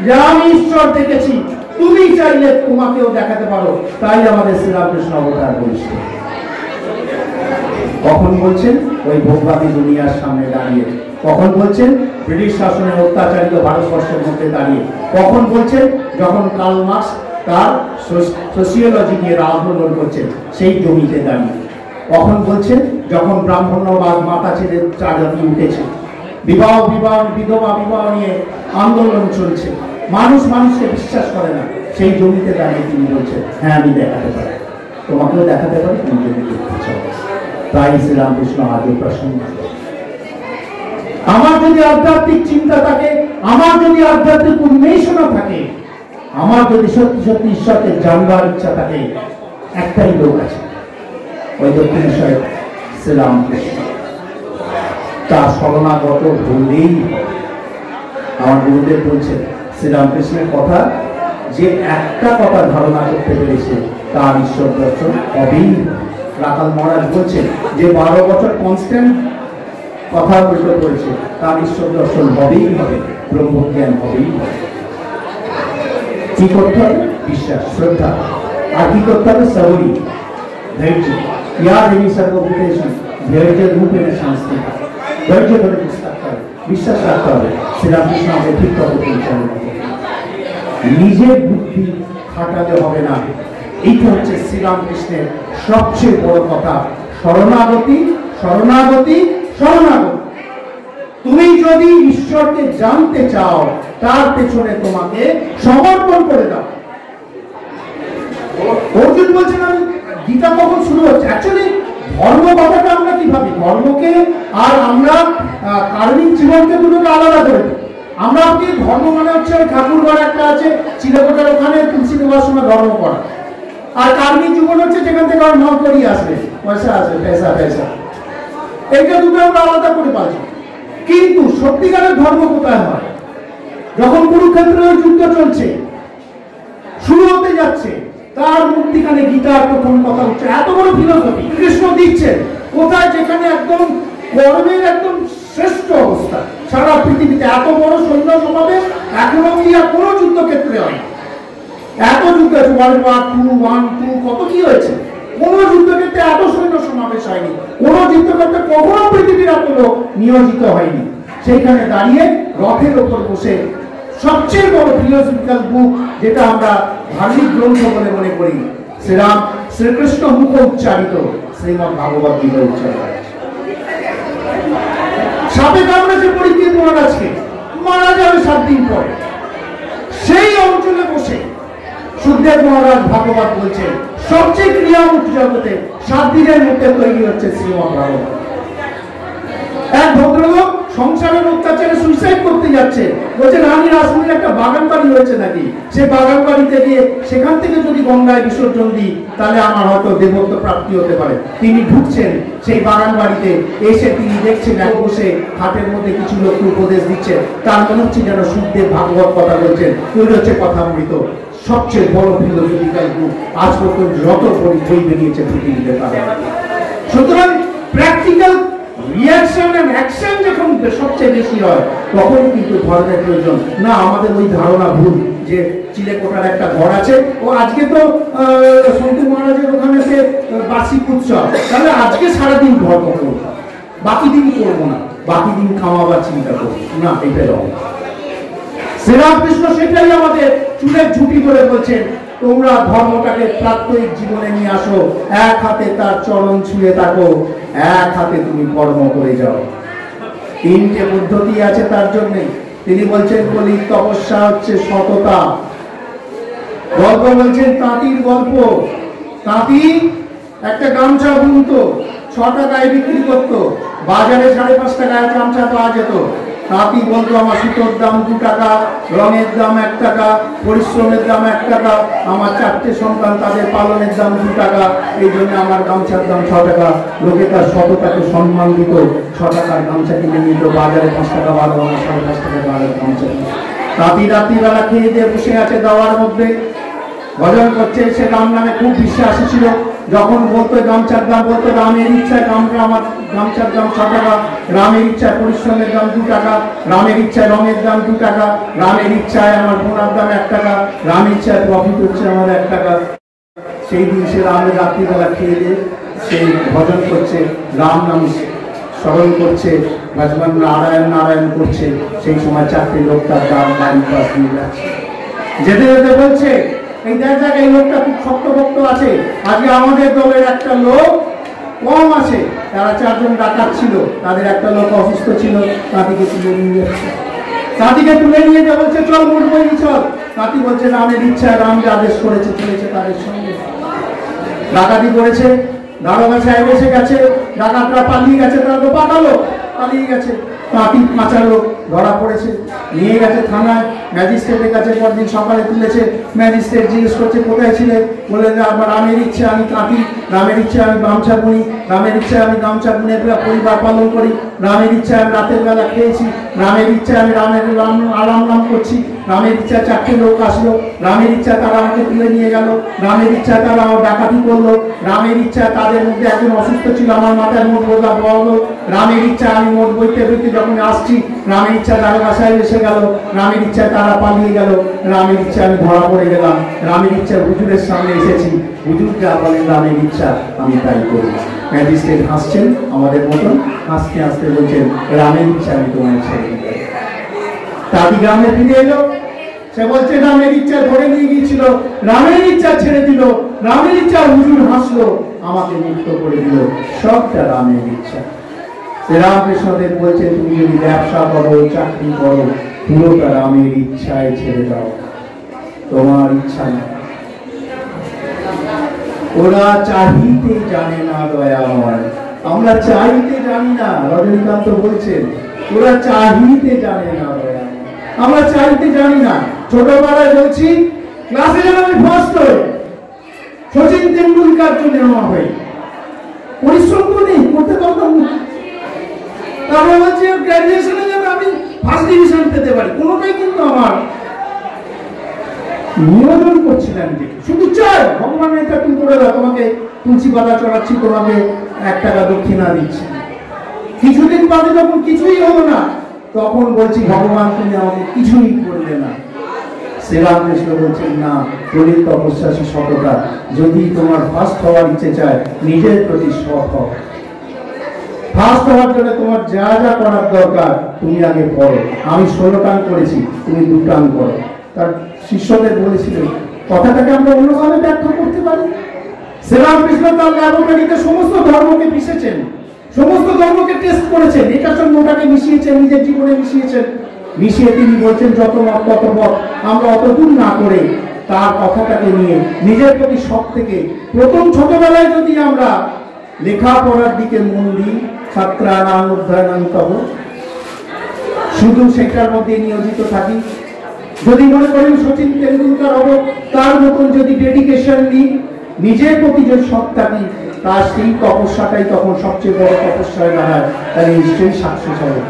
যে আমি ঈশ্বর দেখেছি, তুমি চাইলে তোমাকেও দেখাতে পারো। তাই আমাদের শ্রীরামকৃষ্ণ অবতার বলছে। কখন বলছেন? ওই ভোগবাদী দুনিয়ার সামনে দাঁড়িয়ে। কখন বলছেন? ব্রিটিশ শাসনের অত্যাচারিত ভারতবর্ষের মধ্যে দাঁড়িয়ে। কখন বলছেন? যখন কার্ল মার্কস তার সোশিওলজি নিয়ে আন্দোলন করছেন সেই জমিতে দাঁড়িয়ে। কখন বলছেন? যখন ব্রাহ্মণ্যবাদ মাথা ছেড়ে চাঁদাতি উঠেছে, বিবাহ বিধবা বিবাহ নিয়ে আন্দোলন চলছে, মানুষ মানুষকে বিশ্বাস করে না, সেই জমিতে দাঁড়িয়ে তিনি বলছেন হ্যাঁ আমি দেখাতে পারি, তোমাকেও দেখাতে পারি, তুমি যদি দেখতে চাও। তাই শ্রীরামকৃষ্ণ আজও প্রসঙ্গ। আমার যদি আধ্যাত্মিক চিন্তা থাকে, আমার যদি আধ্যাত্মিক উন্মেষণা থাকে, আমার যদি সত্যি সত্যি ঈশ্বরকে জানবার ইচ্ছা থাকে, একটাই লোক আছে, ওই দক্ষিণেশ্বরে শ্রীরামকৃষ্ণ। তার শরণাগত হলেই আমার গুরুদেব বলছেন শ্রীরামকৃষ্ণের কথা যে একটা কথা ধারণা করতে পেরেছে তার ঈশ্বর দর্শন হবেই। রাখাল মহারাজ বলছেন যে 12 বছর কনস্ট্যান্ট কথা বলতে করেছে, তার ঈশ্বর দর্শন হবেই হবে, ব্রহ্মজ্ঞান হবেই হবে। কি করতে হবে? বিশ্বাস, শ্রদ্ধা। আর কি করতে হবে? সবরি, ধৈর্য। ইয়ার এই সর্বভূতেষু ধৈর্য রূপে সংস্থিত। ধৈর্য ধরে থাকতে হবে, বিশ্বাস রাখতে হবে। শ্রীরামকৃষ্ণ আমাকে ঠিক পথে পরিচালনা করবে। নিজের বুদ্ধি খাটালে হবে না। এইটা হচ্ছে শ্রীরামকৃষ্ণের সবচেয়ে বড় কথা, শরণাগতি, শরণাগতি, শরণাগতি। তুমি যদি ঈশ্বরকে জানতে চাও, তার পেছনে তোমাকে সমর্পণ করে দাও। অর্জুন বলছেন আমি গীতা কখন শুরু হচ্ছে? অ্যাকচুয়ালি ধর্ম কথাটা আমরা কি ভাবি? ধর্মকে আর আমরা কার্মিক জীবনকে দুটোকে আলাদা করে দিই। আমরা কি ধর্ম মানে হচ্ছে ঠাকুর ঘর একটা আছে চিলেকোটার ওখানে তুলসী দেওয়ার সময় ধর্ম করা, আর কার্মিক জীবন হচ্ছে যেখান থেকে আমার মাল করিয়ে আসবে, পয়সা আসবে, পয়সা পয়সা। এইটা দুটো আমরা আলাদা করে পাচ্ছি। কিন্তু সত্যিকারের ধর্ম কোথায় হয়? যখন কুরুক্ষেত্রের যুদ্ধ চলছে, শুরু হতে যাচ্ছে, তার মধ্যখানে গীতার প্রথম কথা হচ্ছে, এত বড় ফিলোসফি কৃষ্ণ দিচ্ছেন কোথায়? যেখানে একদম কর্মের একদম শ্রেষ্ঠ অবস্থা সারা পৃথিবীতে। এত বড় সৈন্য সমাবেশ এখনো কি আর কোনো যুদ্ধক্ষেত্রে হয়? এত যুদ্ধ আছে, ওয়ার্ল্ড ওয়ার 2, 1, 2 কত কি হয়েছে? কোন যুদ্ধক্ষেত্রে এত সৈন্য সমাবেশ হয়নি, কোন যুদ্ধক্ষেত্রে কখনো পৃথিবীর এত লোক নিয়োজিত হয়নি। সেইখানে দাঁড়িয়ে রথের ওপর বসে সবচেয়ে বড় ফিলোসফিক্যাল বুক, যেটা আমরা ধার্মিক গ্রন্থ বলে মনে করি, শ্রীকৃষ্ণ মুখ উচ্চারিত শ্রীমদ্ ভাগবত গীতা উচ্চারিত। সাপে কামড়েছে পরীক্ষিত মহারাজকে, মারা যাবে 7 দিন পরে। সেই অঞ্চলে বসে সুখদেব মহারাজ ভাগবত বলছেন সবচেয়ে ক্রিয়ামুখ জগতে 7 দিনের মধ্যে তৈরি হচ্ছে শ্রীমদ্ ভাগবত। এক ভদ্রলোক সংসারের অত্যাচারে সুইসাইড করতে যাচ্ছে, বলছে রানী রাসমণির একটা বাগান বাড়ি হয়েছে নাকি, সে বাগান বাড়িতে গিয়ে সেখান থেকে যদি গঙ্গায় বিসর্জন দিই তাহলে আমার হয়তো দেবত্ব প্রাপ্তি হতে পারে। তিনি ঢুকছেন সেই বাগান বাড়িতে, এসে তিনি দেখছেন এক বসে হাতের মধ্যে কিছু লোককে উপদেশ দিচ্ছে, তার মনে হচ্ছে যেন সুখদেব ভাগবত কথা বলছেন। তৈরি হচ্ছে কথামৃত, সবচেয়ে বড় ফিলোসফিক্যাল বুক আজ পর্যন্ত যত বই বেরিয়েছে পৃথিবীতে। সুতরাং প্র্যাকটিক্যাল রিঅ্যাকশন এন্ড অ্যাকশন যখন সবচেয়ে বেশি হয়, তখন কিন্তু ধর্মের প্রয়োজন না। আমাদের ওই ধারণা ভুল যে চিলেকোটার একটা ঘর আছে, ও আজকে তো সন্তু মহারাজের ওখানে সে বার্ষিক উৎসব, তাহলে আজকে সারাদিন ধর্ম করবো, বাকি দিন করবো না, বাকি দিন খাওয়াবার চিন্তা করবো না, এটাই রকম। শ্রীরামকৃষ্ণ সেটাই আমাদের চুলের ঝুঁটি ধরে বলছেন, তোমরা ধর্মটাকে প্রাত্যহিক জীবনে নিয়ে আসো, এক হাতে তার চরণ ছুঁয়ে থাকো, এক হাতে তুমি কর্ম করে যাও। 3টে পদ্ধতি আছে তার জন্য। তিনি বলছেন কলির তপস্যা হচ্ছে সততা। গল্প বলছেন তাঁতির গল্প। তাঁতি একটা গামছা বুনতো, 6 টাকায় বিক্রি করতো, বাজারে 5.5 টাকায় গামছা পাওয়া যেত। তাঁতি বলতো আমার সুতোর দাম 2 টাকা, রঙের দাম 1 টাকা, পরিশ্রমের দাম 1 টাকা, আমার 4টে সন্তান তাদের পালনের দাম 2 টাকা, এই জন্য আমার গামছার দাম 6 টাকা। লোকে তার সততাকে সম্মান দিত, 6 টাকার গামছা কিনে নিত, বাজারে 5 টাকা 12 আনা 5.5 টাকা গামছা। তাঁতি রাত্রিবেলা খেয়ে দিয়ে বসে আছে দাওয়ার মধ্যে, ভজন করছে, সে রাম নামে খুব বিশ্বাসী ছিল। যখন বলতো গামছার দাম, বলতো রামের ইচ্ছায় আমার গামছার দাম 6 টাকা, রামের ইচ্ছায় পরিশ্রমের দাম 2 টাকা, রামের ইচ্ছায় রঙের দাম 2 টাকা, রামের ইচ্ছায় আমার ঘোড়ার দাম 1 টাকা, রামের ইচ্ছায় প্রফিট হচ্ছে আমার 1 টাকা। সেই দিন সে রামের রাত্রিবেলা খেয়ে দিয়ে সেই ভজন করছে, রাম নাম স্মরণ করছে, ভগবান নারায়ণ নারায়ণ করছে। সেই সময় 4টে লোক তার বাড়ির পাশ দিয়ে যাচ্ছে, যেতে যেতে বলছে, এই দেখ এই লোকটা খুব শক্তভক্ত আছে, আজকে আমাদের দলের একটা লোক কম আছে। তারা 4 জন ডাকাত ছিল, তাদের একটা লোক অসুস্থ ছিল, তাঁতিকে তুলে নিয়ে যাচ্ছে। তাঁতিকে তুলে নিয়ে যা বলছে, চল মুঠবই চল। তাঁতি বলছে, রামের ইচ্ছা, রাম যে আদেশ করেছে চলেছে তাদের সঙ্গে। ডাকাতি করেছে, দারোগা সাহেব এসে গেছে, ডাকাতরা পালিয়ে গেছে, তারা তো পাঠালো, পালিয়ে গেছে। তাঁতি পাচার লোক ধরা পড়েছে, নিয়ে গেছে থানায়, ম্যাজিস্ট্রেটের কাছে পরদিন সকালে তুলেছে। ম্যাজিস্ট্রেট জিজ্ঞেস করছে, কোথায় ছিলে? বললেন, আমার রামের ইচ্ছে আমি তাঁতি, রামের ইচ্ছে আমি গামছা বুনি, রামের ইচ্ছে আমি গামছা বুনে পরিবার পালন করি, রামের ইচ্ছে আমি রাতের বেলা খেয়েছি, রামের ইচ্ছে আমি আরাম নাম করছি, রামের ইচ্ছা 4টে লোক আসলো, রামের ইচ্ছা তারা আমাকে তুলে নিয়ে গেল, রামের ইচ্ছা তারা আমার ডাকাতি করলো, রামের ইচ্ছা তাদের মধ্যে একজন অসুস্থ ছিল, আমার মাথায় মোট বোঝা বলো, রামের ইচ্ছা আমি মোট বইতে বইতে যখন আসছি, রামের ইচ্ছা দারোগা সাহেব এসে গেল, রামের ইচ্ছা তারা পালিয়ে গেল, রামের ইচ্ছা আমি ধরা পড়ে গেলাম, রামের ইচ্ছা হুজুরের সামনে এসেছি, হুজুর যা বলেন রামের ইচ্ছা আমি তাই করি। ম্যাজিস্ট্রেট হাসছেন আমাদের মতন, হাসতে হাসতে বলছেন, রামের ইচ্ছা আমি তোমায় ছেড়ে দিই। তাঁতি গ্রামে ফিরে এলো, সে বলছে, রামের ইচ্ছা ধরে নিয়ে গিয়েছিল, রামের ইচ্ছা ছেড়ে দিল, রামের ইচ্ছা হুজুর হাসলো, আমাকে মুক্ত করে দিল, সবটা রামের ইচ্ছা। রামকৃষ্ণদেব বলছে, তুমি যদি ব্যবসা করো, চাকরি করো, পুরোটা রামের ইচ্ছায় ছেড়ে দাও, তোমার ইচ্ছা না। ওরা চাইতে জানে না দয়াময়, আমরা চাইতে জানি না। রজনীকান্ত বলছেন, ওরা চাইতে জানে না দয়াময়, আমরা চাইতে জানি না। ছোটবেলায় বলছি, ক্লাসে যেন আমি ফার্স্ট হই, সচিন তেন্ডুলকার জন্য নেওয়া হই, পরিশ্রম তো নেই, করতে পারতাম না। তারপরে বলছি, গ্র্যাজুয়েশনে যেন আমি ফার্স্ট ডিভিশন পেতে পারি, কোনোটাই কিন্তু আমার নিয়োজন করছিলেন যে শুধু চাই ভগবান এটা তুমি করে দাও, তোমাকে তুলসী পাতা চড়াচ্ছি, তোমাকে 1 টাকা দক্ষিণা দিচ্ছি। কিছুদিন বাদে যখন কিছুই হলো না, তখন বলছি, ভগবান তুমি আমাকে কিছুই করলে না। শ্রীরামকৃষ্ণ বলছেন, না, দলিত তপস্যাসী সততা, যদি তোমার ফার্স্ট হওয়ার ইচ্ছে চায়, নিজের প্রতি সৎ হও। ফার্স্ট হওয়ার জন্য তোমার যা যা করার দরকার তুমি আগে করো। আমি 16 টান করেছি, তুমি 2 টান করো। তার শিষ্যদের বলেছিলেন, কথাটাকে আমরা অন্যভাবে ব্যাখ্যা করতে পারি। শ্রীরামকৃষ্ণ তার ল্যাবরেটরিতে সমস্ত ধর্মকে মিশেছেন, সমস্ত ধর্মকে টেস্ট করেছেন, এটার সঙ্গে ওটাকে মিশিয়েছেন, নিজের জীবনে মিশিয়েছেন। মিশিয়ে তিনি বলছেন, যত মত তত মত, আমরা অত দূর না করে তার কথাটাকে নিয়ে নিজের প্রতি সব থেকে প্রথম ছোটবেলায় যদি আমরা লেখাপড়ার দিকে মন দিই, ছাত্রানাং অধ্যয়নাং তব, শুধু সেটার মধ্যে নিয়োজিত থাকি, যদি মনে করেন সচিন তেন্ডুলকার হব, তার মতন যদি ডেডিকেশন নিই, নিজের প্রতি যদি সৎ থাকি, তার সেই তপস্যাটাই তখন সবচেয়ে বড় তপস্যায় দাঁড়ায়, তাহলে নিশ্চয়ই সাকসেস হবে।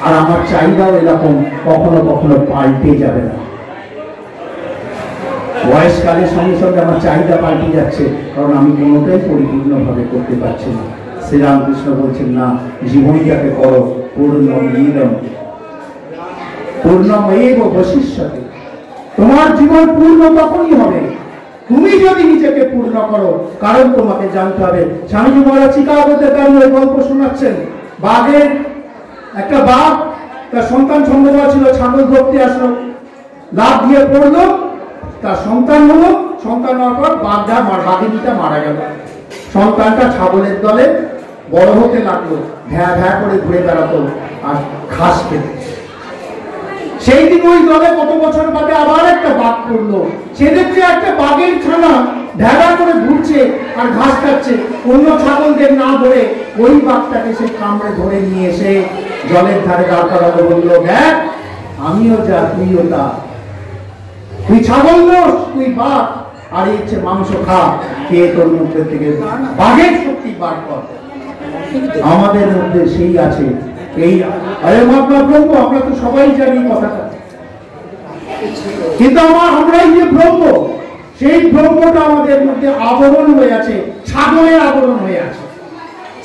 আর আমার চাহিদাও এরকম কখনো কখনো পাল্টে যাবে না। বয়সকালের সঙ্গে সঙ্গে আমার চাহিদা পাল্টে যাচ্ছে, কারণ আমি কোনোটাই পরিপূর্ণভাবে করতে পারছি না। শ্রীরামকৃষ্ণ বলছেন, না, জীবনটাকে করো পূর্ণমিদম পূর্ণমেব বশিষ্যতে। তোমার জীবন পূর্ণ তখনই হবে তুমি যদি নিজেকে পূর্ণ করো। কারণ তোমাকে জানতে হবে, স্বামীজি মহারাজ চিকাগোতে দাঁড়িয়ে গল্প শোনাচ্ছেন, বাঘের একটা বাঘ, তার সন্তান সম্ভব ছিল, ছাগল ধরতে আসলো, লাফ দিয়ে পড়লো, তার সন্তান হলো, সন্তান হওয়ার পর বাঘিনীটা মারা গেল। সন্তানটা ছাগলের দলে বড় হতে লাগলো, ভ্যা ভ্যা করে ঘুরে বেড়াতো আর ঘাস খেতে। সেই দিন ওই দলে কত বছর বাদে আবার একটা বাঘ পড়লো, সে দেখছে একটা বাঘের ছানা ভেড়া করে ঘুরছে আর ঘাস খাচ্ছে, অন্য ছাগলদের না ধরে ওই বাঘটাকে সে কামড়ে ধরে নিয়ে এসে জলের ধারে দাঁড় করালো, বললো, দেখ আমিও যা তুইও তা, তুই ছাগল নস, তুই বাঘ, আর এই হচ্ছে মাংস খা, কে তোর মধ্যে থেকে বাঘের শক্তি বার কর। আমাদের মধ্যে সেই আছে এই, আরে মহাত্মা ব্রহ্ম, আমরা তো সবাই জানি কথাটা, কিন্তু আমরাই যে ব্রহ্ম সেই ব্রহ্মটা আমাদের মধ্যে আবরণ হয়ে আছে, ছাগলের আবরণ হয়ে আছে।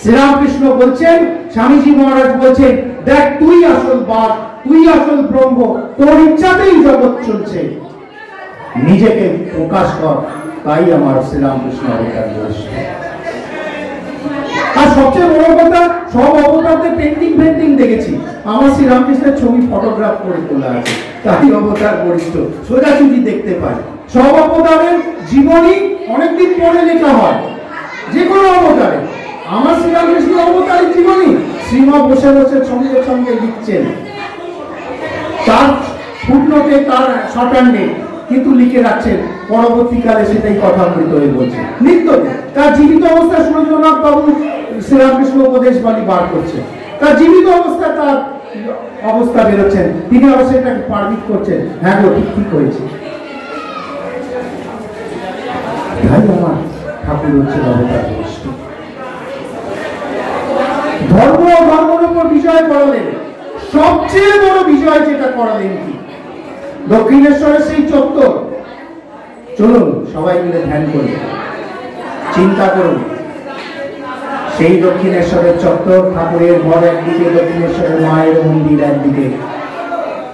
শ্রীরামকৃষ্ণ বলছেন, স্বামীজি মহারাজ বলছেন, দেখ তুই আসল বাদ, তুই আসল ব্রহ্ম, তোর ইচ্ছাতেই জগৎ চলছে, নিজেকে প্রকাশ কর। তাই আমার শ্রীরামকৃষ্ণ অবতার বলছে। আর সবচেয়ে বড় কথা, সব অবতারদের পেন্টিং দেখেছি, আমার শ্রীরামকৃষ্ণের ছবি ফটোগ্রাফ করে তোলা আছে, তাই অবতার বরিষ্ঠ সোজাসুজি দেখতে পাই। সব অবতারের জীবনী অনেকদিন পরে লেখা হয়, যে কোনো অবতারে। আমার শ্রীরামকৃষ্ণ অবতারের জীবনী শ্রীমা বসে বসে সঙ্গে সঙ্গে লিখছেন, তার ফুটনোটে, তার শর্টহ্যান্ডে কিন্তু লিখে রাখছেন, পরবর্তীকালে সেটাই কথামৃত হয়ে বলছে। নিত্য তার জীবিত অবস্থায় সুরেন্দ্রনাথ বাবু শ্রীরামকৃষ্ণ উপদেশ বাণী বার করছেন, তার জীবিত অবস্থায় তার অবস্থা বেরোচ্ছেন, তিনি অবশ্যই এটাকে পারমিট করছেন, হ্যাঁ গো ঠিক হয়েছে। ভাই আমার ঠাকুর হচ্ছে অবতার বরিষ্ঠ। ধর্মের উপর বিজয় করালেন, সবচেয়ে বড় বিজয় যেটা করালেন কি, দক্ষিণেশ্বরের সেই চত্বর। চলুন সবাই মিলে ধ্যান করি, চিন্তা করুন। সেই দক্ষিণেশ্বরের চত্বর, ঠাকুরের ঘর একদিকে, দক্ষিণেশ্বরের মায়ের মন্দির একদিকে।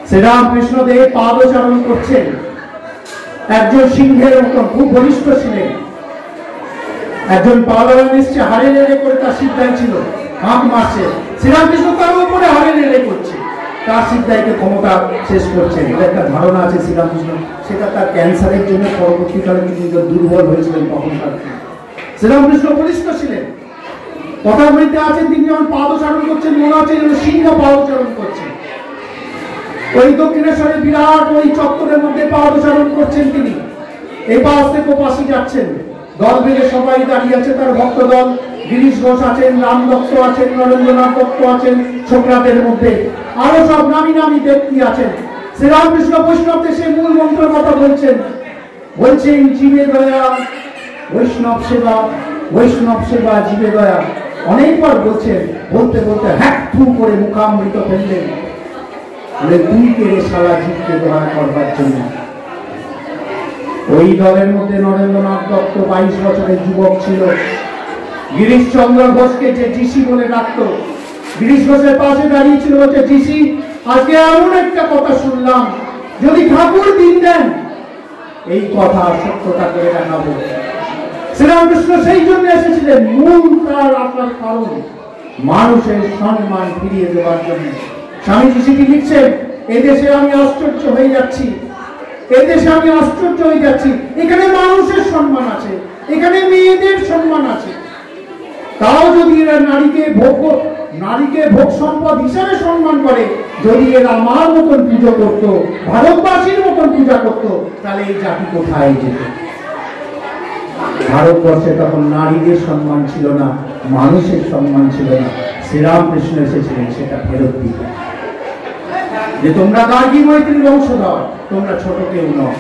শ্রীরামকৃষ্ণ দেব পাদচারণ করছেন, একজন সিংহের মতন, খুব বলিষ্ঠ ছিলেন। একজন পালোয়ান এসছে, হাড়ে নেড়ে করে তার সিদ্ধাই ছিল, হাঁক মারছে, শ্রীরামকৃষ্ণ তার উপরে হাড়ে নেড়ে করছে, তার সিদ্ধাইকে ক্ষমতা শেষ করছেন। এটা একটা ধারণা আছে শ্রীরামকৃষ্ণ, সেটা তার ক্যান্সারের জন্য পরবর্তীকালে তিনি দুর্বল হয়েছিলেন তখনকার। শ্রীরামকৃষ্ণ বলিষ্ঠ ছিলেন, কথা বলতে আছেন, তিনি যখন পাদচারণ করছেন মনে হচ্ছে যেন সিংহ পাদচারণ করছেন। ওই দক্ষিণেশ্বরের বিরাট ওই চত্বরের মধ্যে পাদচারণ করছেন তিনি, এই পাশ থেকে ও পাশে যাচ্ছেন, দল বেঁধে সবাই দাঁড়িয়ে আছে, তার ভক্ত দল। গিরিশ ঘোষ আছেন, রাম দত্ত আছেন, নরেন্দ্রনাথ দত্ত আছেন, ছোকরাদের মধ্যে আরো সব নামি নামি ব্যক্তি আছেন। শ্রীরামকৃষ্ণ বৈষ্ণবদের সেই মূল মন্ত্রের কথা বলছেন, জীবে দয়া বৈষ্ণব সেবা, বৈষ্ণব সেবা জীবে দয়া। অনেকবার বলছেন, বলতে বলতে হ্যাক থু করে মুখামৃত ফেললেন, তুই কেড়ে সারা জীবকে দয়া করবার জন্য। ওই দলের মধ্যে নরেন্দ্রনাথ দত্ত 22 বছরের যুবক ছিল। গিরিশচন্দ্র ঘোষকে যে জিসি বলে ডাকত, গিরিশ ঘোষের পাশে দাঁড়িয়েছিল, বলছে জিসি আজকে এমন একটা কথা শুনলাম, যদি ঠাকুর দিন দেন এই কথা সত্যতা করে দেখাবো। শ্রীরামকৃষ্ণ সেই জন্য এসেছিলেন, মূল তার আসার কারণ মানুষের সম্মান ফিরিয়ে দেওয়ার জন্য। স্বামীজি চিঠি লিখছেন, এদেশে আমি আশ্চর্য হয়ে যাচ্ছি, এদেশে আমি আশ্চর্য হয়ে যাচ্ছি, এখানে মানুষের সম্মান আছে, এখানে মেয়েদের সম্মান আছে, তাও যদি এরা নারীকে ভোগ সম্পদ হিসাবে সম্মান করে, যদি এরা আমার মতন পুজো করতো, ভারতবাসীর মতন পূজা করতো, তাহলে এই জাতি কোথায় যেত? ভারতবর্ষে তখন নারীদের সম্মান ছিল না, মানুষের সম্মান ছিল না। শ্রীরামকৃষ্ণ এসেছিলেন সেটা ফেরত দিতে, যে তোমরা গার্গী মৈত্রীর বংশধর, তোমরা ছোট কেউ নও।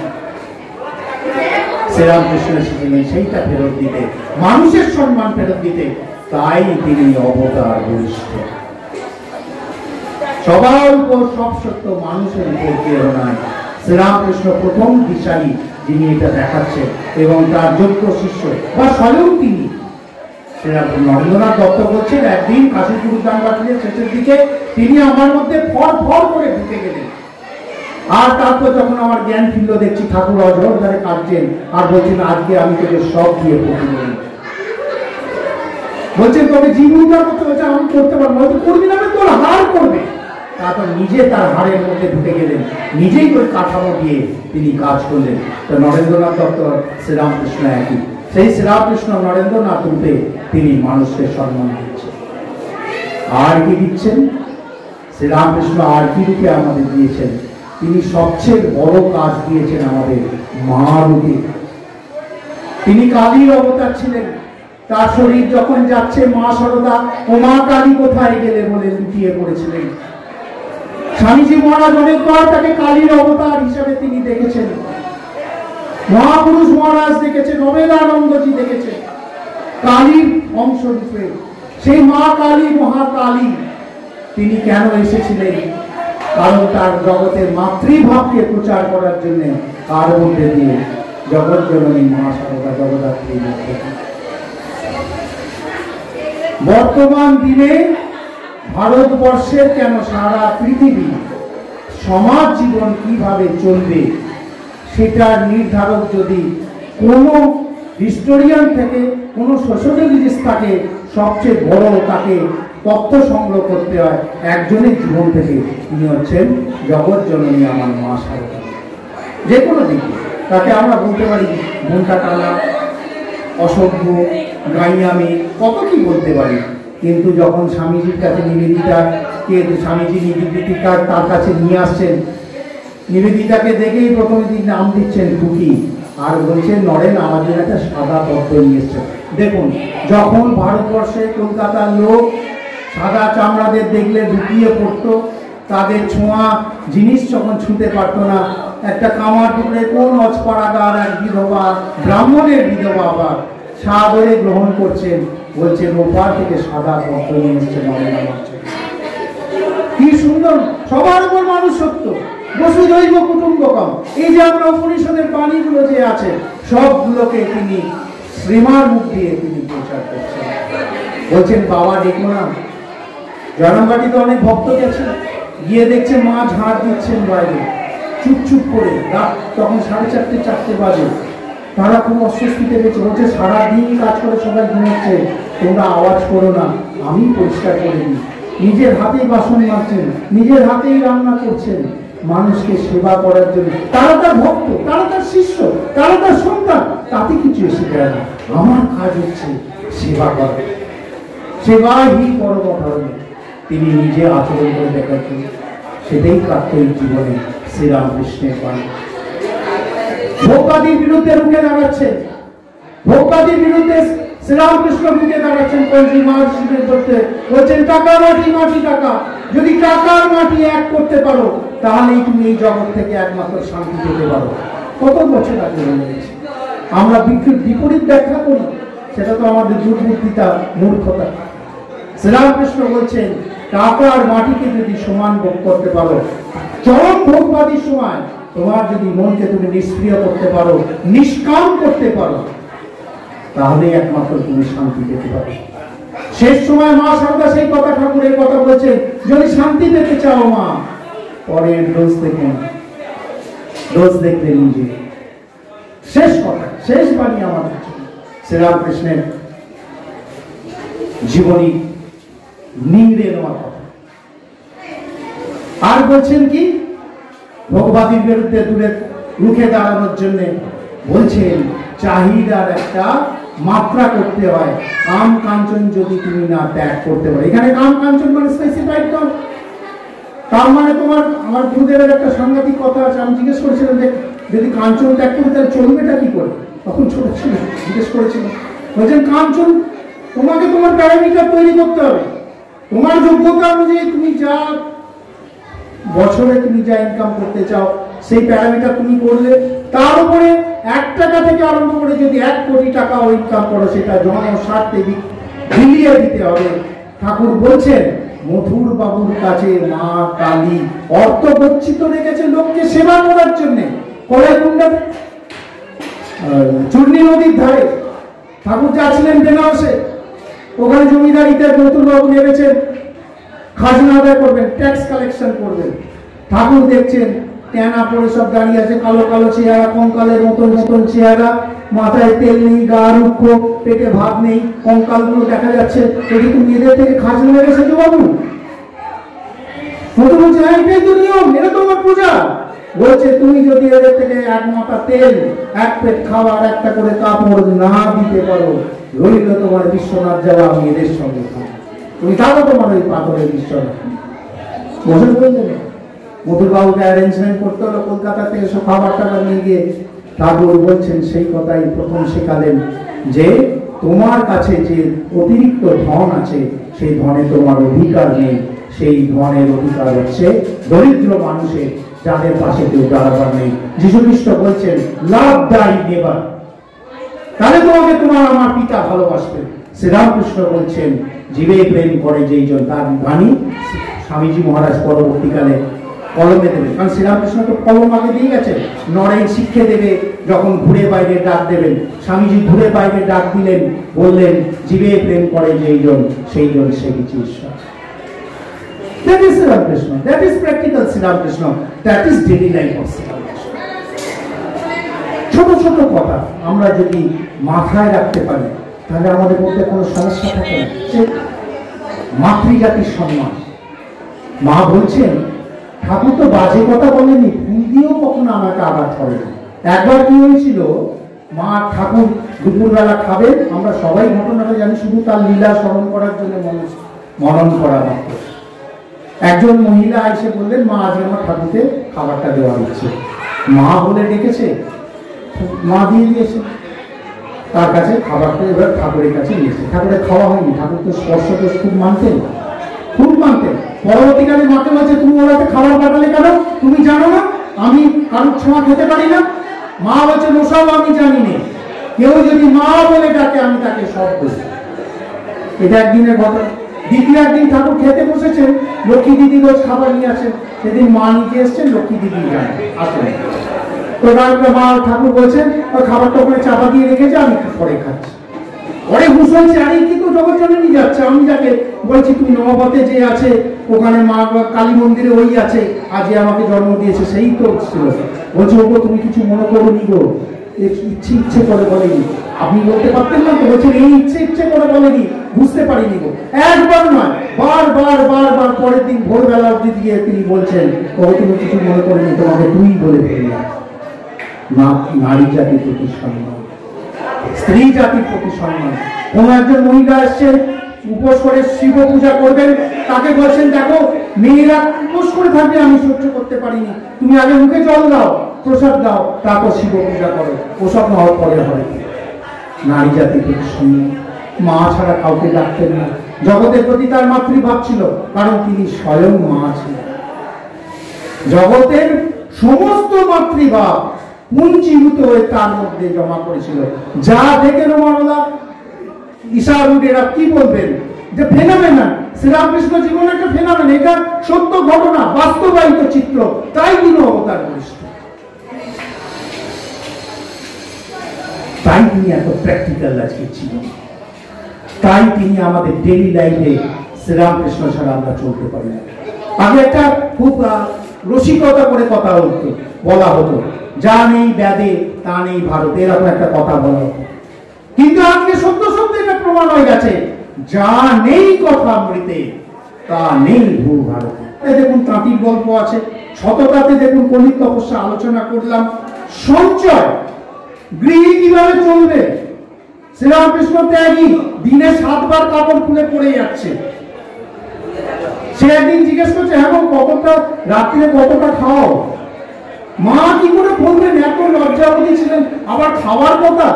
শ্রীরামকৃষ্ণ এসেছিলেন সেইটা ফেরত দিতে, মানুষের সম্মান ফেরত দিতে। তাই তিনি অবতার বরিষ্ঠ। সবার উপর সব সত্য, মানুষের উপর কেউ নাই। শ্রীরামকৃষ্ণ প্রথম দিশারি যিনি এটা দেখাচ্ছেন, এবং তার যোগ্য শিষ্য বা স্বয়ং তিনি। নরেন্দ্রনাথ দত্ত বলছেন, একদিন কাশীপুর দাঙ্গাটির শেষের দিকে তিনি আমার মধ্যে ফর ফর করে ঢুকে গেলেন। আর তারপর যখন আমার জ্ঞান ফিরল, দেখছি ঠাকুর অজর ধরে কাটছেন, আর বলছেন আজকে আমি তোকে সব দিয়ে প্রতিদিন বলছেন, তবে জীবনটা করতে বলছে, আমি করতে পারবো, হয়তো করবি না, তোর হার করবে। তারপর নিজে তার হাড়ের মধ্যে ঢুকে গেলেন, নিজেই ওই কাঠামো দিয়ে তিনি কাজ করলেন। তো নরেন্দ্রনাথ দত্ত শ্রীরামকৃষ্ণ একই, সেই শ্রীরামকৃষ্ণ নরেন্দ্রনাথ রূপে তিনি মানুষকে সম্মান দিচ্ছেন। আর কি দিচ্ছেন শ্রীরামকৃষ্ণ? আর কি রূপে আমাদের দিয়েছেন? তিনি সবচেয়ে বড় কাজ দিয়েছেন আমাদের মা রূপে। তিনি কালীর অবতার ছিলেন। তার শরীর যখন যাচ্ছে, মা সরদা ও মা কালী কোথায় গেলে বলে লুটিয়ে পড়েছিলেন। স্বামীজি মহারাজ অনেকবার তাকে কালীর অবতার হিসেবে তিনি দেখেছেন, মহাপুরুষ মহারাজ দেখেছেন, অবেদানন্দজি দেখেছেন কালীর অংশ রূপে। সেই মা কালী, মহাকালী তিনি কেন এসেছিলেন? কারণ তার জগতের মাতৃভাবকে প্রচার করার জন্য কার মধ্যে দিয়ে জগৎজননী মা সারদা জগদ্ধাত্রী। বর্তমান দিনে ভারতবর্ষের কেন সারা পৃথিবী সমাজ জীবন কিভাবে চলবে সেটার নির্ধারক যদি কোনো হিস্টোরিয়ান থেকে কোনো সোশ্যোলজিস্ট থাকে, সবচেয়ে বড় তাকে তথ্য সংগ্রহ করতে হয় একজনের জীবন থেকে। তিনি হচ্ছেন জগৎজননী আমার মা সারদা। যে কোনো দিকে তাকে আমরা বলতে পারি ঘন্টা টানা, অসভ্য, গাইয়ামি, কত কি বলতে পারি। কিন্তু যখন স্বামীজির কাছে নিবেদিতাকে স্বামীজি নিবেদিতা তার কাছে নিয়ে আসছেন, নিবেদিতাকে দেখেই প্রথমে তিনি নাম দিচ্ছেন টুকি, আর বলছেন নরেন আমাদের একটা সাদা পদ্ম নিয়ে এসছেন। দেখুন, যখন ভারতবর্ষে কলকাতার লোক সাদা চামড়াদের দেখলে ঢুকিয়ে পড়তো, তাদের ছোঁয়া জিনিস যখন ছুঁতে পারত না, একটা কামার টুকরে কোন অজপাড়াগার এক বিধবা, ব্রাহ্মণের বিধবা আবার সাদরে গ্রহণ করছেন, বলছেন ওপার থেকে সাদা পদ্ম নিয়ে এসছেন নরেন আমার জন্য। কি সুন্দর, সবার উপর মানুষ সত্য, বসুধৈব কুটুম্বকম। এই যে আমরা উপনিষদের বাণীগুলো যে আছে সবগুলোকে তিনি শ্রীমার মুখ দিয়ে তিনি প্রচার করছেন। বলছেন বাবা ডেকো না। জয়রামবাটিতে অনেক ভক্ত গেছে, গিয়ে দেখছে মা ঝাড় দিচ্ছেন বাইরে চুপ চুপ করে। রাত তখন 4:30 4টে বাজে। তারা খুব অস্বস্তিতে গেছে, বলছে সারাদিন কাজ করে সবাই ঘুমাচ্ছে, তোমরা আওয়াজ করো না, আমি পরিষ্কার করে দিই। নিজের হাতেই বাসন মাজছেন, নিজের হাতেই রান্না করছেন মানুষকে সেবা করার জন্য। তারা তার ভক্ত, তারা তার শিষ্য, তারা তার সন্তান, তাতে কিছু এসে যায় না। আমার কাজ হচ্ছে সেবা করা, সেবাই পরম ধর্ম। তিনি নিজে আচরণ করে দেখাচ্ছেন, সেটাই কার্তিক জীবনে শ্রীরামকৃষ্ণের বাণী। ভোগবাদীর বিরুদ্ধে রুখে দাঁড়াচ্ছেন, ভোগবাদীর বিরুদ্ধে শ্রীরামকৃষ্ণ রুখে দাঁড়াচ্ছেন। বলছেন টাকা মাটি, মাটি টাকা। যদি টাকার মাটি এক করতে পারো তাহলেই তুমি এই জগৎ থেকে একমাত্র শান্তি পেতে পারো। কত বছর আগে বলে গেছে, আমরা বিপরীত ব্যাখ্যা করি, সেটা তো আমাদের দুর্বুদ্ধিতা, মূর্খতা। শ্রীরামকৃষ্ণ বলছেন টাকার মাটিকে যদি সমান ভোগ করতে পারো, চরম ভোগবাদীর সময় তোমার যদি মনকে তুমি নিষ্ক্রিয় করতে পারো, নিষ্কাম করতে পারো, তাহলে একমাত্র তুমি শান্তি পেতে পারো। শেষ সময় মা সারদা সেই কথা, ঠাকুরের কথা বলছেন, যদি শান্তি পেতে চাও মা, পরের দোষ দেখে না, দোষ দেখতে নিজে। শেষ কথা, শেষ বাণী আমাদের শ্রীরামকৃষ্ণের জীবনী নিংড়ে নেওয়ার কথা। আর বলছেন কি, ভোগবাদীর বিরুদ্ধে দূরে রুখে দাঁড়ানোর জন্য বলছেন চাহিদার একটা মাত্রা করতে হয়। কাম কাঞ্চন যদি তুমি না ত্যাগ করতে পারো, এখানে কাম কাঞ্চন মানে স্পেসিফাইড কাম। তার মানে তোমার, আমার গুরুদেবের একটা সাংঘাতিক কথা আছে, আমি জিজ্ঞেস করেছিলাম যে যদি কাঞ্চন ত্যাগ করি তাহলে চলবেটা কি করে, তখন ছোট ছিল, জিজ্ঞেস করেছিলাম। বলছেন কাঞ্চন, তোমাকে তোমার প্যারামিটার তৈরি করতে হবে, তোমার যোগ্যতা অনুযায়ী তুমি যা বছরে তুমি যা ইনকাম করতে চাও সেই প্যারামিটার তুমি করলে, তার উপরে 1 টাকা থেকে আরম্ভ করে যদি 1 কোটি টাকাও ইনকাম করো, সেটা জনস্বার্থে বিলিয়ে দিতে হবে। ঠাকুর বলছেন মধুর বাবুর কাছে মা কালী অর্থ গচ্ছিত রেখেছে লোককে সেবা করার জন্য। কলাইকুণ্ডাতে চূর্ণী নদীর ধারে ঠাকুর যাচ্ছিলেন বেনারসে, ওখানে জমিদারিতে নতুন বাবু নেমেছেন, খাজনা আদায় করবেন, ট্যাক্স কালেকশন করবেন। ঠাকুর দেখছেন ট্যানা পরে সব দাঁড়িয়ে আছে, কালো কালো চেহারা, কঙ্কালের মতন মতন চেহারা, মাথায় তেল নেই, গা রুক্ষ, পেটে ভাত নেই, কঙ্কাল গুলো দেখা যাচ্ছে। যদি তুমি এদের থেকে খাজনা লেগে এসেছো বাবু, বলছে হ্যাঁ এটাই তো নিয়ম, এটা তো আমার পূজা। বলছে তুমি যদি এদের থেকে 1 মাথা তেল, 1 প্লেট খাবার, একটা করে কাপড় না দিতে পারো, রইল তোমার বিশ্বনাথ যাওয়া আমি এদের সঙ্গে খাবো। তুমি থাকো তোমার ওই পাথরের বিশ্বনাথ। বসে বললেন মধুরবাবুকে অ্যারেঞ্জমেন্ট করতে হলো, কলকাতা থেকে সব খাবার টাকা নিয়ে গিয়ে। ঠাকুর বলছেন সেই কথাই প্রথম শেখালেন যে তোমার কাছে যে অতিরিক্ত ধন আছে সেই ধনে তোমার অধিকার নেই, সেই ধনের অধিকার হচ্ছে দরিদ্র মানুষের, যাদের পাশে কেউ দাঁড়াবার নেই। যীশু খ্রিস্ট বলছেন লাভ দাই নেবার, তাহলে তোমাকে তোমার আমার পিতা ভালোবাসবে। শ্রীরামকৃষ্ণ বলছেন জীবে প্রেম করে যেই জন, তার বাণী স্বামীজি মহারাজ পরবর্তীকালে কলমে দেবে, কারণ শ্রীরামকৃষ্ণ তো কলম আগে দিয়ে গেছে। নরেন শিক্ষে দেবে, যখন ঘুরে বাইরে ডাক দেবেন, স্বামীজি ঘুরে বাইরে ডাক দিলেন, বললেন জীবে প্রেম করে যেইজন সেইজন সেবিছে ঈশ্বর। That is Sri Ramakrishna. That is practical Sri Ramakrishna. That is daily life of Sri Ramakrishna. ছোট ছোট কথা আমরা যদি মাথায় রাখতে পারি তাহলে আমাদের মধ্যে কোনো সমস্যা থাকে না। মাতৃজাতির সম্মান। মা বলছেন ঠাকুর তো বাজে কথা বলেনি, ফুল দিয়েও কখনো আমাকে আঘাত করেনি। একবার কি হয়েছিল, মা ঠাকুর দুপুরবেলা খাবেন, আমরা সবাই ঘটনাটা জানি, শুধু তার লীলা স্মরণ করার জন্য মনন করা মাত্র। একজন মহিলা এসে বললেন, মা আজকে আমার ঠাকুরকে খাবারটা দেওয়া হচ্ছে। মা বলে ডেকেছে, মা দিয়ে দিয়েছে তার কাছে খাবারটা, এবার ঠাকুরের কাছে নিয়েছে। ঠাকুরের খাওয়া হয়নি, ঠাকুর তো স্পর্শ তো খুব মানতেন, খুব মানতেন। পরবর্তীকালে মাকে বলছে, তুমি ওরাতে খাবার পাঠালে কেন? তুমি জানো না আমি কারোর ছোঁয়া খেতে পারি না? মা বলছে, ওসব আমি জানি না, কেউ যদি মা বলে ডাকে আমি তাকে সব বলি। এটা একদিনের ঘটনা। দ্বিতীয় একদিন ঠাকুর খেতে বসেছেন, লক্ষ্মী দিদি রোজ খাবার নিয়ে আসেন, সেদিন মা নিতে এসছেন, লক্ষ্মী দিদি যান আসেন। তো মা ঠাকুর বলছেন, ওই খাবারটা ওখানে চাপা দিয়ে রেখেছে, আমি পরে খাচ্ছি। পরে হুসনছে, আরে কিন্তু জগৎ জন্য নিয়ে যাচ্ছে। আমি যাকে বলছি তুমি নবাবতে যে আছে ওখানে মা কালী মন্দিরে ওই আছে, আজ আমাকে জন্ম দিয়েছে, সেই তো ছিল। বলছে, ওগো তুমি কিছু মনে করো নি গো, ইচ্ছে ইচ্ছে করে বলেনি। আপনি বলতে পারতেন না তো? বলছেন এই ইচ্ছে ইচ্ছে করে বলেনি, বুঝতে পারিনি গো। একবার নয়, বারবার বারবার পরের দিন ভোরবেলা অবধি দিয়ে তিনি বলছেন, ও তুমি কিছু মনে করেনি, তোমাকে তুই বলে ফেললাম। না, নারী জাতির প্রতি সম্মান, স্ত্রী জাতির প্রতি সম্মান। কোন একজন মহিলা আসছেন, উপোস করে শিব পূজা করবেন, তাকে বলছেন, দেখো মেয়েরা উপোস করে থাকবে, আমি সহ্য করতে পারিনি, তুমি আগে মুখে জল দাও, প্রসাদ দাও, তারপর শিব পূজা করো, ওসব হওয়ার পরে হয়। নারী জাতির প্রতি সম্মান। মা ছাড়া কাউকে ডাকতেন না। জগতের প্রতি তার মাতৃভাব ছিল, কারণ তিনি স্বয়ং মা ছিলেন। জগতের সমস্ত মাতৃভাব পুঞ্জীভূত হয়ে তার মধ্যে জমা করেছিল। যা দেখে রমানলা ঈশারুডেরা কি বলবেন, যে ফেনোমেনন। শ্রীরামকৃষ্ণ জীবন একটা ফেনোমেনন, এটা সত্য ঘটনা, বাস্তবায়িত চিত্র, তাই তিনি অবতার করেছেন, তাই তিনি এত প্র্যাকটিক্যাল আজকে ছিলেন, তাই তিনি আমাদের ডেইলি লাইফে শ্রীরামকৃষ্ণ ছাড়া আমরা চলতে পারি না। আগে একটা খুব রসিকতা করে কথা বলা হতো, যা নেই ব্যাদে তা নেই ভারতে, এরকম একটা কথা বলা হতো। কিন্তু আজকে সত্য সত্য এটা প্রমাণ হয়ে গেছে, যা নেই কথামৃতে তা নেই ভূ ভারতে। দেখুন তাঁতির গল্প আছে, সততাতে দেখুন কলিত তপস্যা আলোচনা করলাম। সঞ্চয়, গৃহী কিভাবে চলবে? শ্রীরামকৃষ্ণ ত্যাগী, দিনে 7 বার কাপড় খুলে পড়ে যাচ্ছে। সে একদিন জিজ্ঞেস করছে, হ্যাঁ কতটা রাত্রে কতটা খাও? মা কি করে বলবেন, এত লজ্জাবতী ছিলেন, আবার খাবার কথা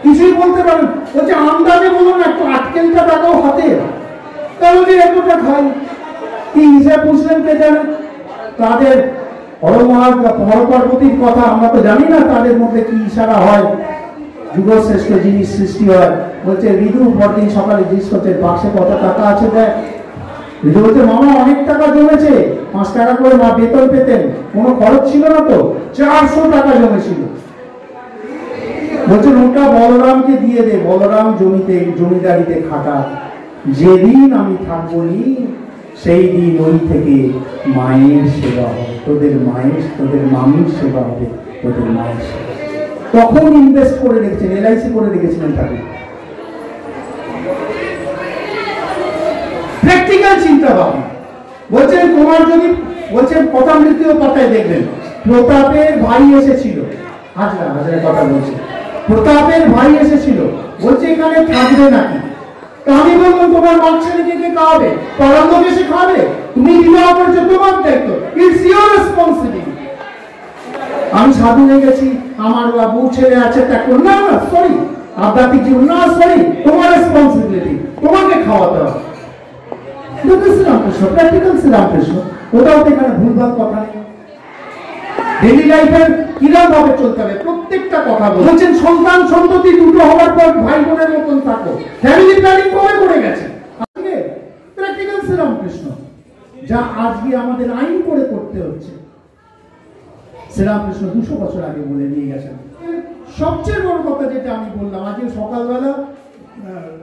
কিছুই বলতে পারেন। বলছে আন্দাজে বলুন, একটু আটকেলটা টাকাও হাতে, তাহলে এতটা খাই। কি হিসাব বুঝলেন কে জানে? তাদের হরপার্বতীর কথা আমরা তো জানি না, তাদের মধ্যে কি ইশারা হয়, যুগশ্রেষ্ঠ জিনিস সৃষ্টি হয়। বলছে ঋতু পরদিন সকালে জিজ্ঞেস করছে, বাক্সে কত টাকা আছে দেখ। ঋতু বলছে, মামা অনেক টাকা জমেছে, 5 টাকা করে মা বেতন পেতেন, কোনো খরচ ছিল না তো, 400 টাকা জমেছিল। বলছেন ওটা বলরামকে দিয়ে দে, বলরাম জমিদারিতে খাটা, যেদিন আমি থাকবো নি সেই দিন ওই থেকে মায়ের সেবা হবে, তোদের মামির সেবা হবে, তোদের মায়ের সেবা। তখন ইনভেস্ট করে রেখেছেন, LIC করে রেখেছিলেন তাকে। প্র্যাকটিক্যাল চিন্তা ভাবনা। বলছেন তোমার যদি, বলছেন কথামৃত্যু পাতায় দেখবেন, প্রতাপের ভাই এসেছিল, হাজরা কথা বলছে, প্রতাপের ভাই এসেছিল, বলছে এখানে থাকবে নাকি? তা আমি বললাম, তোমার মা ছেলেকে কে খাওয়াবে? পাড়ার লোক এসে খাবে? তুমি বিবাহ করেছো, তোমার দায়িত্ব, ইটস ইওর রেসপন্সিবিলিটি। আমি সাধু হয়ে গেছি, আমার বউ ছেলে আছে, তা না না সরি, আধ্যাত্মিক জীবন না সরি, তোমার রেসপন্সিবিলিটি, তোমাকে খাওয়াতে হবে। শ্রীরামকৃষ্ণ, প্র্যাকটিক্যাল শ্রীরামকৃষ্ণ, ওটাও তো এখানে ভুলভাল কথা নেই। ডেইলি লাইফের কিরকম ভাবে চলতে হবে প্রত্যেকটা কথা বলছেন। সন্তান সন্ততি দুটো হওয়ার পর ভাই বোনের মতন থাকো, ফ্যামিলি প্ল্যানিং কবে করে গেছে? প্র্যাকটিক্যাল শ্রীরামকৃষ্ণ। যা আজকে আমাদের আইন করে করতে হচ্ছে, শ্রীরামকৃষ্ণ 200 বছর আগে বলে নিয়ে গেছেন। সবচেয়ে বড় কথা যেটা আমি বললাম, আজকে সকালবেলা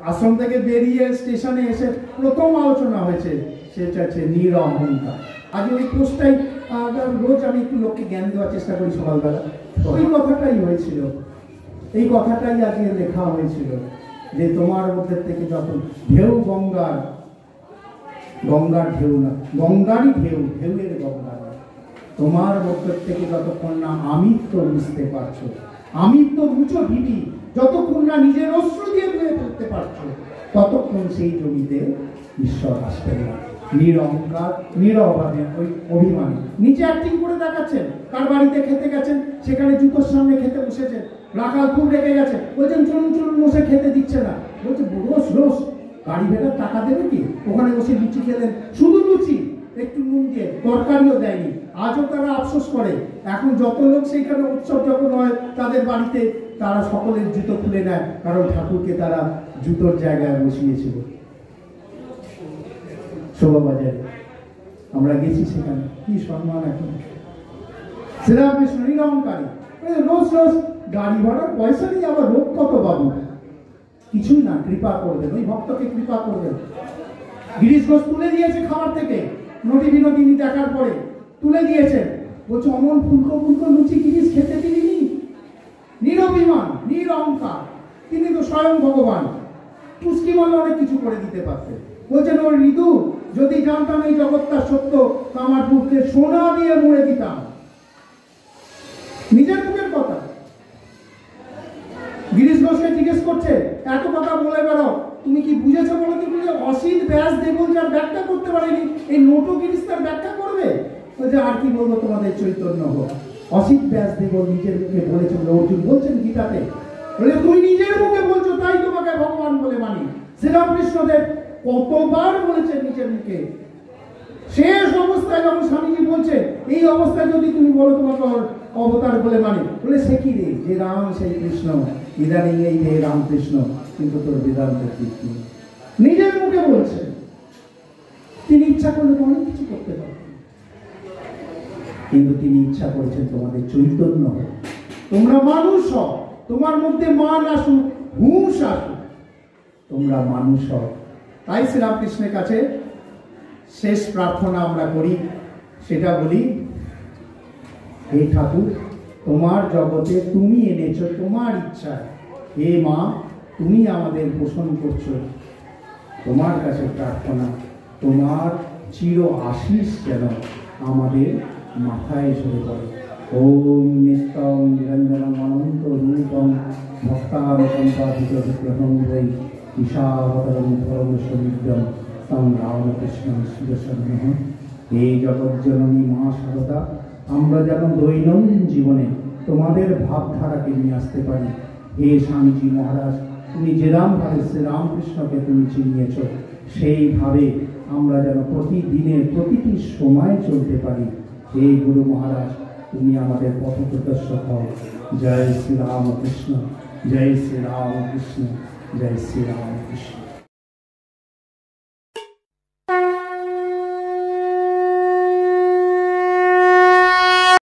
আশ্রম থেকে বেরিয়ে স্টেশনে এসে প্রথম আলোচনা হয়েছে, সেটা হচ্ছে নিরহংকার। আজ ওই পোস্টটাই রোজ আমি একটু লোককে জ্ঞান দেওয়ার চেষ্টা করি সকালবেলা, ওই কথাটাই হয়েছিল, এই কথাটাই আজকে লেখা হয়েছিল যে তোমার মধ্যে থেকে যখন ঢেউ গঙ্গার ঢেউ না, গঙ্গারই ঢেউ, ঢেউয়ের গঙ্গা, তোমার মধ্যে থেকে যতক্ষণ না আমিত্ব বুঝতে পারছো, আমিত্ব বুঝো ভিটি, যতক্ষণ না নিজের অশ্রু দিয়ে ধুয়ে ফেলতে পারছো, ততক্ষণ সেই জমিতে ঈশ্বর আসবে না। নিরহংকার, নিরবাদে ওই অভিমানী নিচে অ্যাক্টিং করে দেখাচ্ছেন। কার বাড়িতে খেতে গেছেন, সেখানে জুতোর সামনে খেতে বসেছেন, রাখাল খুব রেখে গেছে, বলছেন চলুন চলুন, বসে খেতে দিচ্ছে না, বলছে রোজ রোজ গাড়ি ভেড়ার টাকা দেবে কি, ওখানে বসে লুচি খেলেন, শুধু লুচি, একটু নুন দিয়ে, তরকারিও দেয়নি। আজও তারা আফসোস করে, এখন যত লোক সেইখানে উৎসব যখন হয় তাদের বাড়িতে, তারা সকলের জুতো খুলে নেয়, কারণ ঠাকুরকে তারা জুতোর জায়গায় বসিয়েছিল। শোভাবাজারে আমরা গেছি, সেখানে কি সম্মান। এখন শ্রীরামকৃষ্ণ নিরহংকারী, রোজ রোজ গাড়ি ভাড়ার পয়সা নেই, আবার রোগ কত বাবু, কিছুই না, কৃপা করবেন, ওই ভক্তকে কৃপা করবেন। গিরিশ ঘোষ তুলে দিয়েছে খাবার থেকে, নটি বিনোদিনী দেখার পরে তুলে দিয়েছে, বলছে অমন ফুলকো ফুলকো লুচি গিরিশ খেতে দিলিনি। নিরভিমান, নিরহংকার, তিনি তো স্বয়ং ভগবান, পুষ্টি বলে অনেক কিছু করে দিতে পারতেন। বলছেন ওর ঋতু, যদি জানতাম এই জগৎটা সত্য, কামারপুরকে সোনা দিয়ে মুড়ে দিতাম। নিজের মুখের কথা। গিরিশ ঘোষকে জিজ্ঞেস করছে, এত কথা বলে বেড়াও, তুমি কি বুঝেছো বলো তো? অসিত ব্যাস দেবল যার ব্যাখ্যা করতে পারেনি, এই নোটো গিরিশ তার ব্যাখ্যা করবে? বলছে আর কি বলবো তোমাদের চৈতন্য হোক। অসিত ব্যাস দেবল নিজের মুখে বলেছেন, অর্জুন বলছেন গীতাতে, বলে তুই নিজের মুখে বলছো তাই তোমাকে ভগবান বলে মানি। শ্রীরামকৃষ্ণদেব কতবার বলেছেন নিজের মুখে, শেষ অবস্থায় যখন স্বামীজি বলছে এই অবস্থায় যদি তুমি বলো তোমাকে অবতার বলে মানে, বলে সে কি রে, যে রাম সেই কৃষ্ণ, ইদানিং এই হে রামকৃষ্ণ, কিন্তু তোর বেদান্ত কীর্তি। নিজের মুখে বলছেন, তিনি ইচ্ছা করলে তো অনেক কিছু করতে পারতেন, কিন্তু তিনি ইচ্ছা করেছেন তোমাদের চৈতন্য হোক, তোমরা মানুষ হও, তোমার মধ্যে মান আসুক, হুঁশ আসুক, তোমরা মানুষ হও। তাই শ্রীরামকৃষ্ণের কাছে শেষ প্রার্থনা আমরা করি, সেটা বলি, হে ঠাকুর, তোমার জগতে তুমি এনেছো তোমার ইচ্ছায়, হে মা তুমি আমাদের পোষণ করছো, তোমার কাছে প্রার্থনা, তোমার চির আশীষ যেন আমাদের মাথায় ঝরে পড়ে। ওম নিত্যং নিরঞ্জনম অনন্ত রূপম ভক্তানুকম্পাধিত বিগ্রহং বৈ ঈশাবতরং পরম সমৃদ্ধম তং রামকৃষ্ণং সুদর্শনঃ। হে জগজ্জননী মা সারদা, আমরা যেন দৈনন্দিন জীবনে তোমাদের ভাবধারাকে নিয়ে আসতে পারি। হে স্বামীজি মহারাজ, তুমি যেরকমভাবে শ্রীরামকৃষ্ণকে তুমি চিনিয়েছ, সেইভাবে আমরা যেন প্রতিদিনের প্রতিটি সময় চলতে পারি। হে গুরু মহারাজ, তুমি আমাদের পথপ্রদর্শক হও। জয় শ্রীরামকৃষ্ণ, জয় শ্রীরামকৃষ্ণ, জয় শ্রীরামকৃষ্ণ।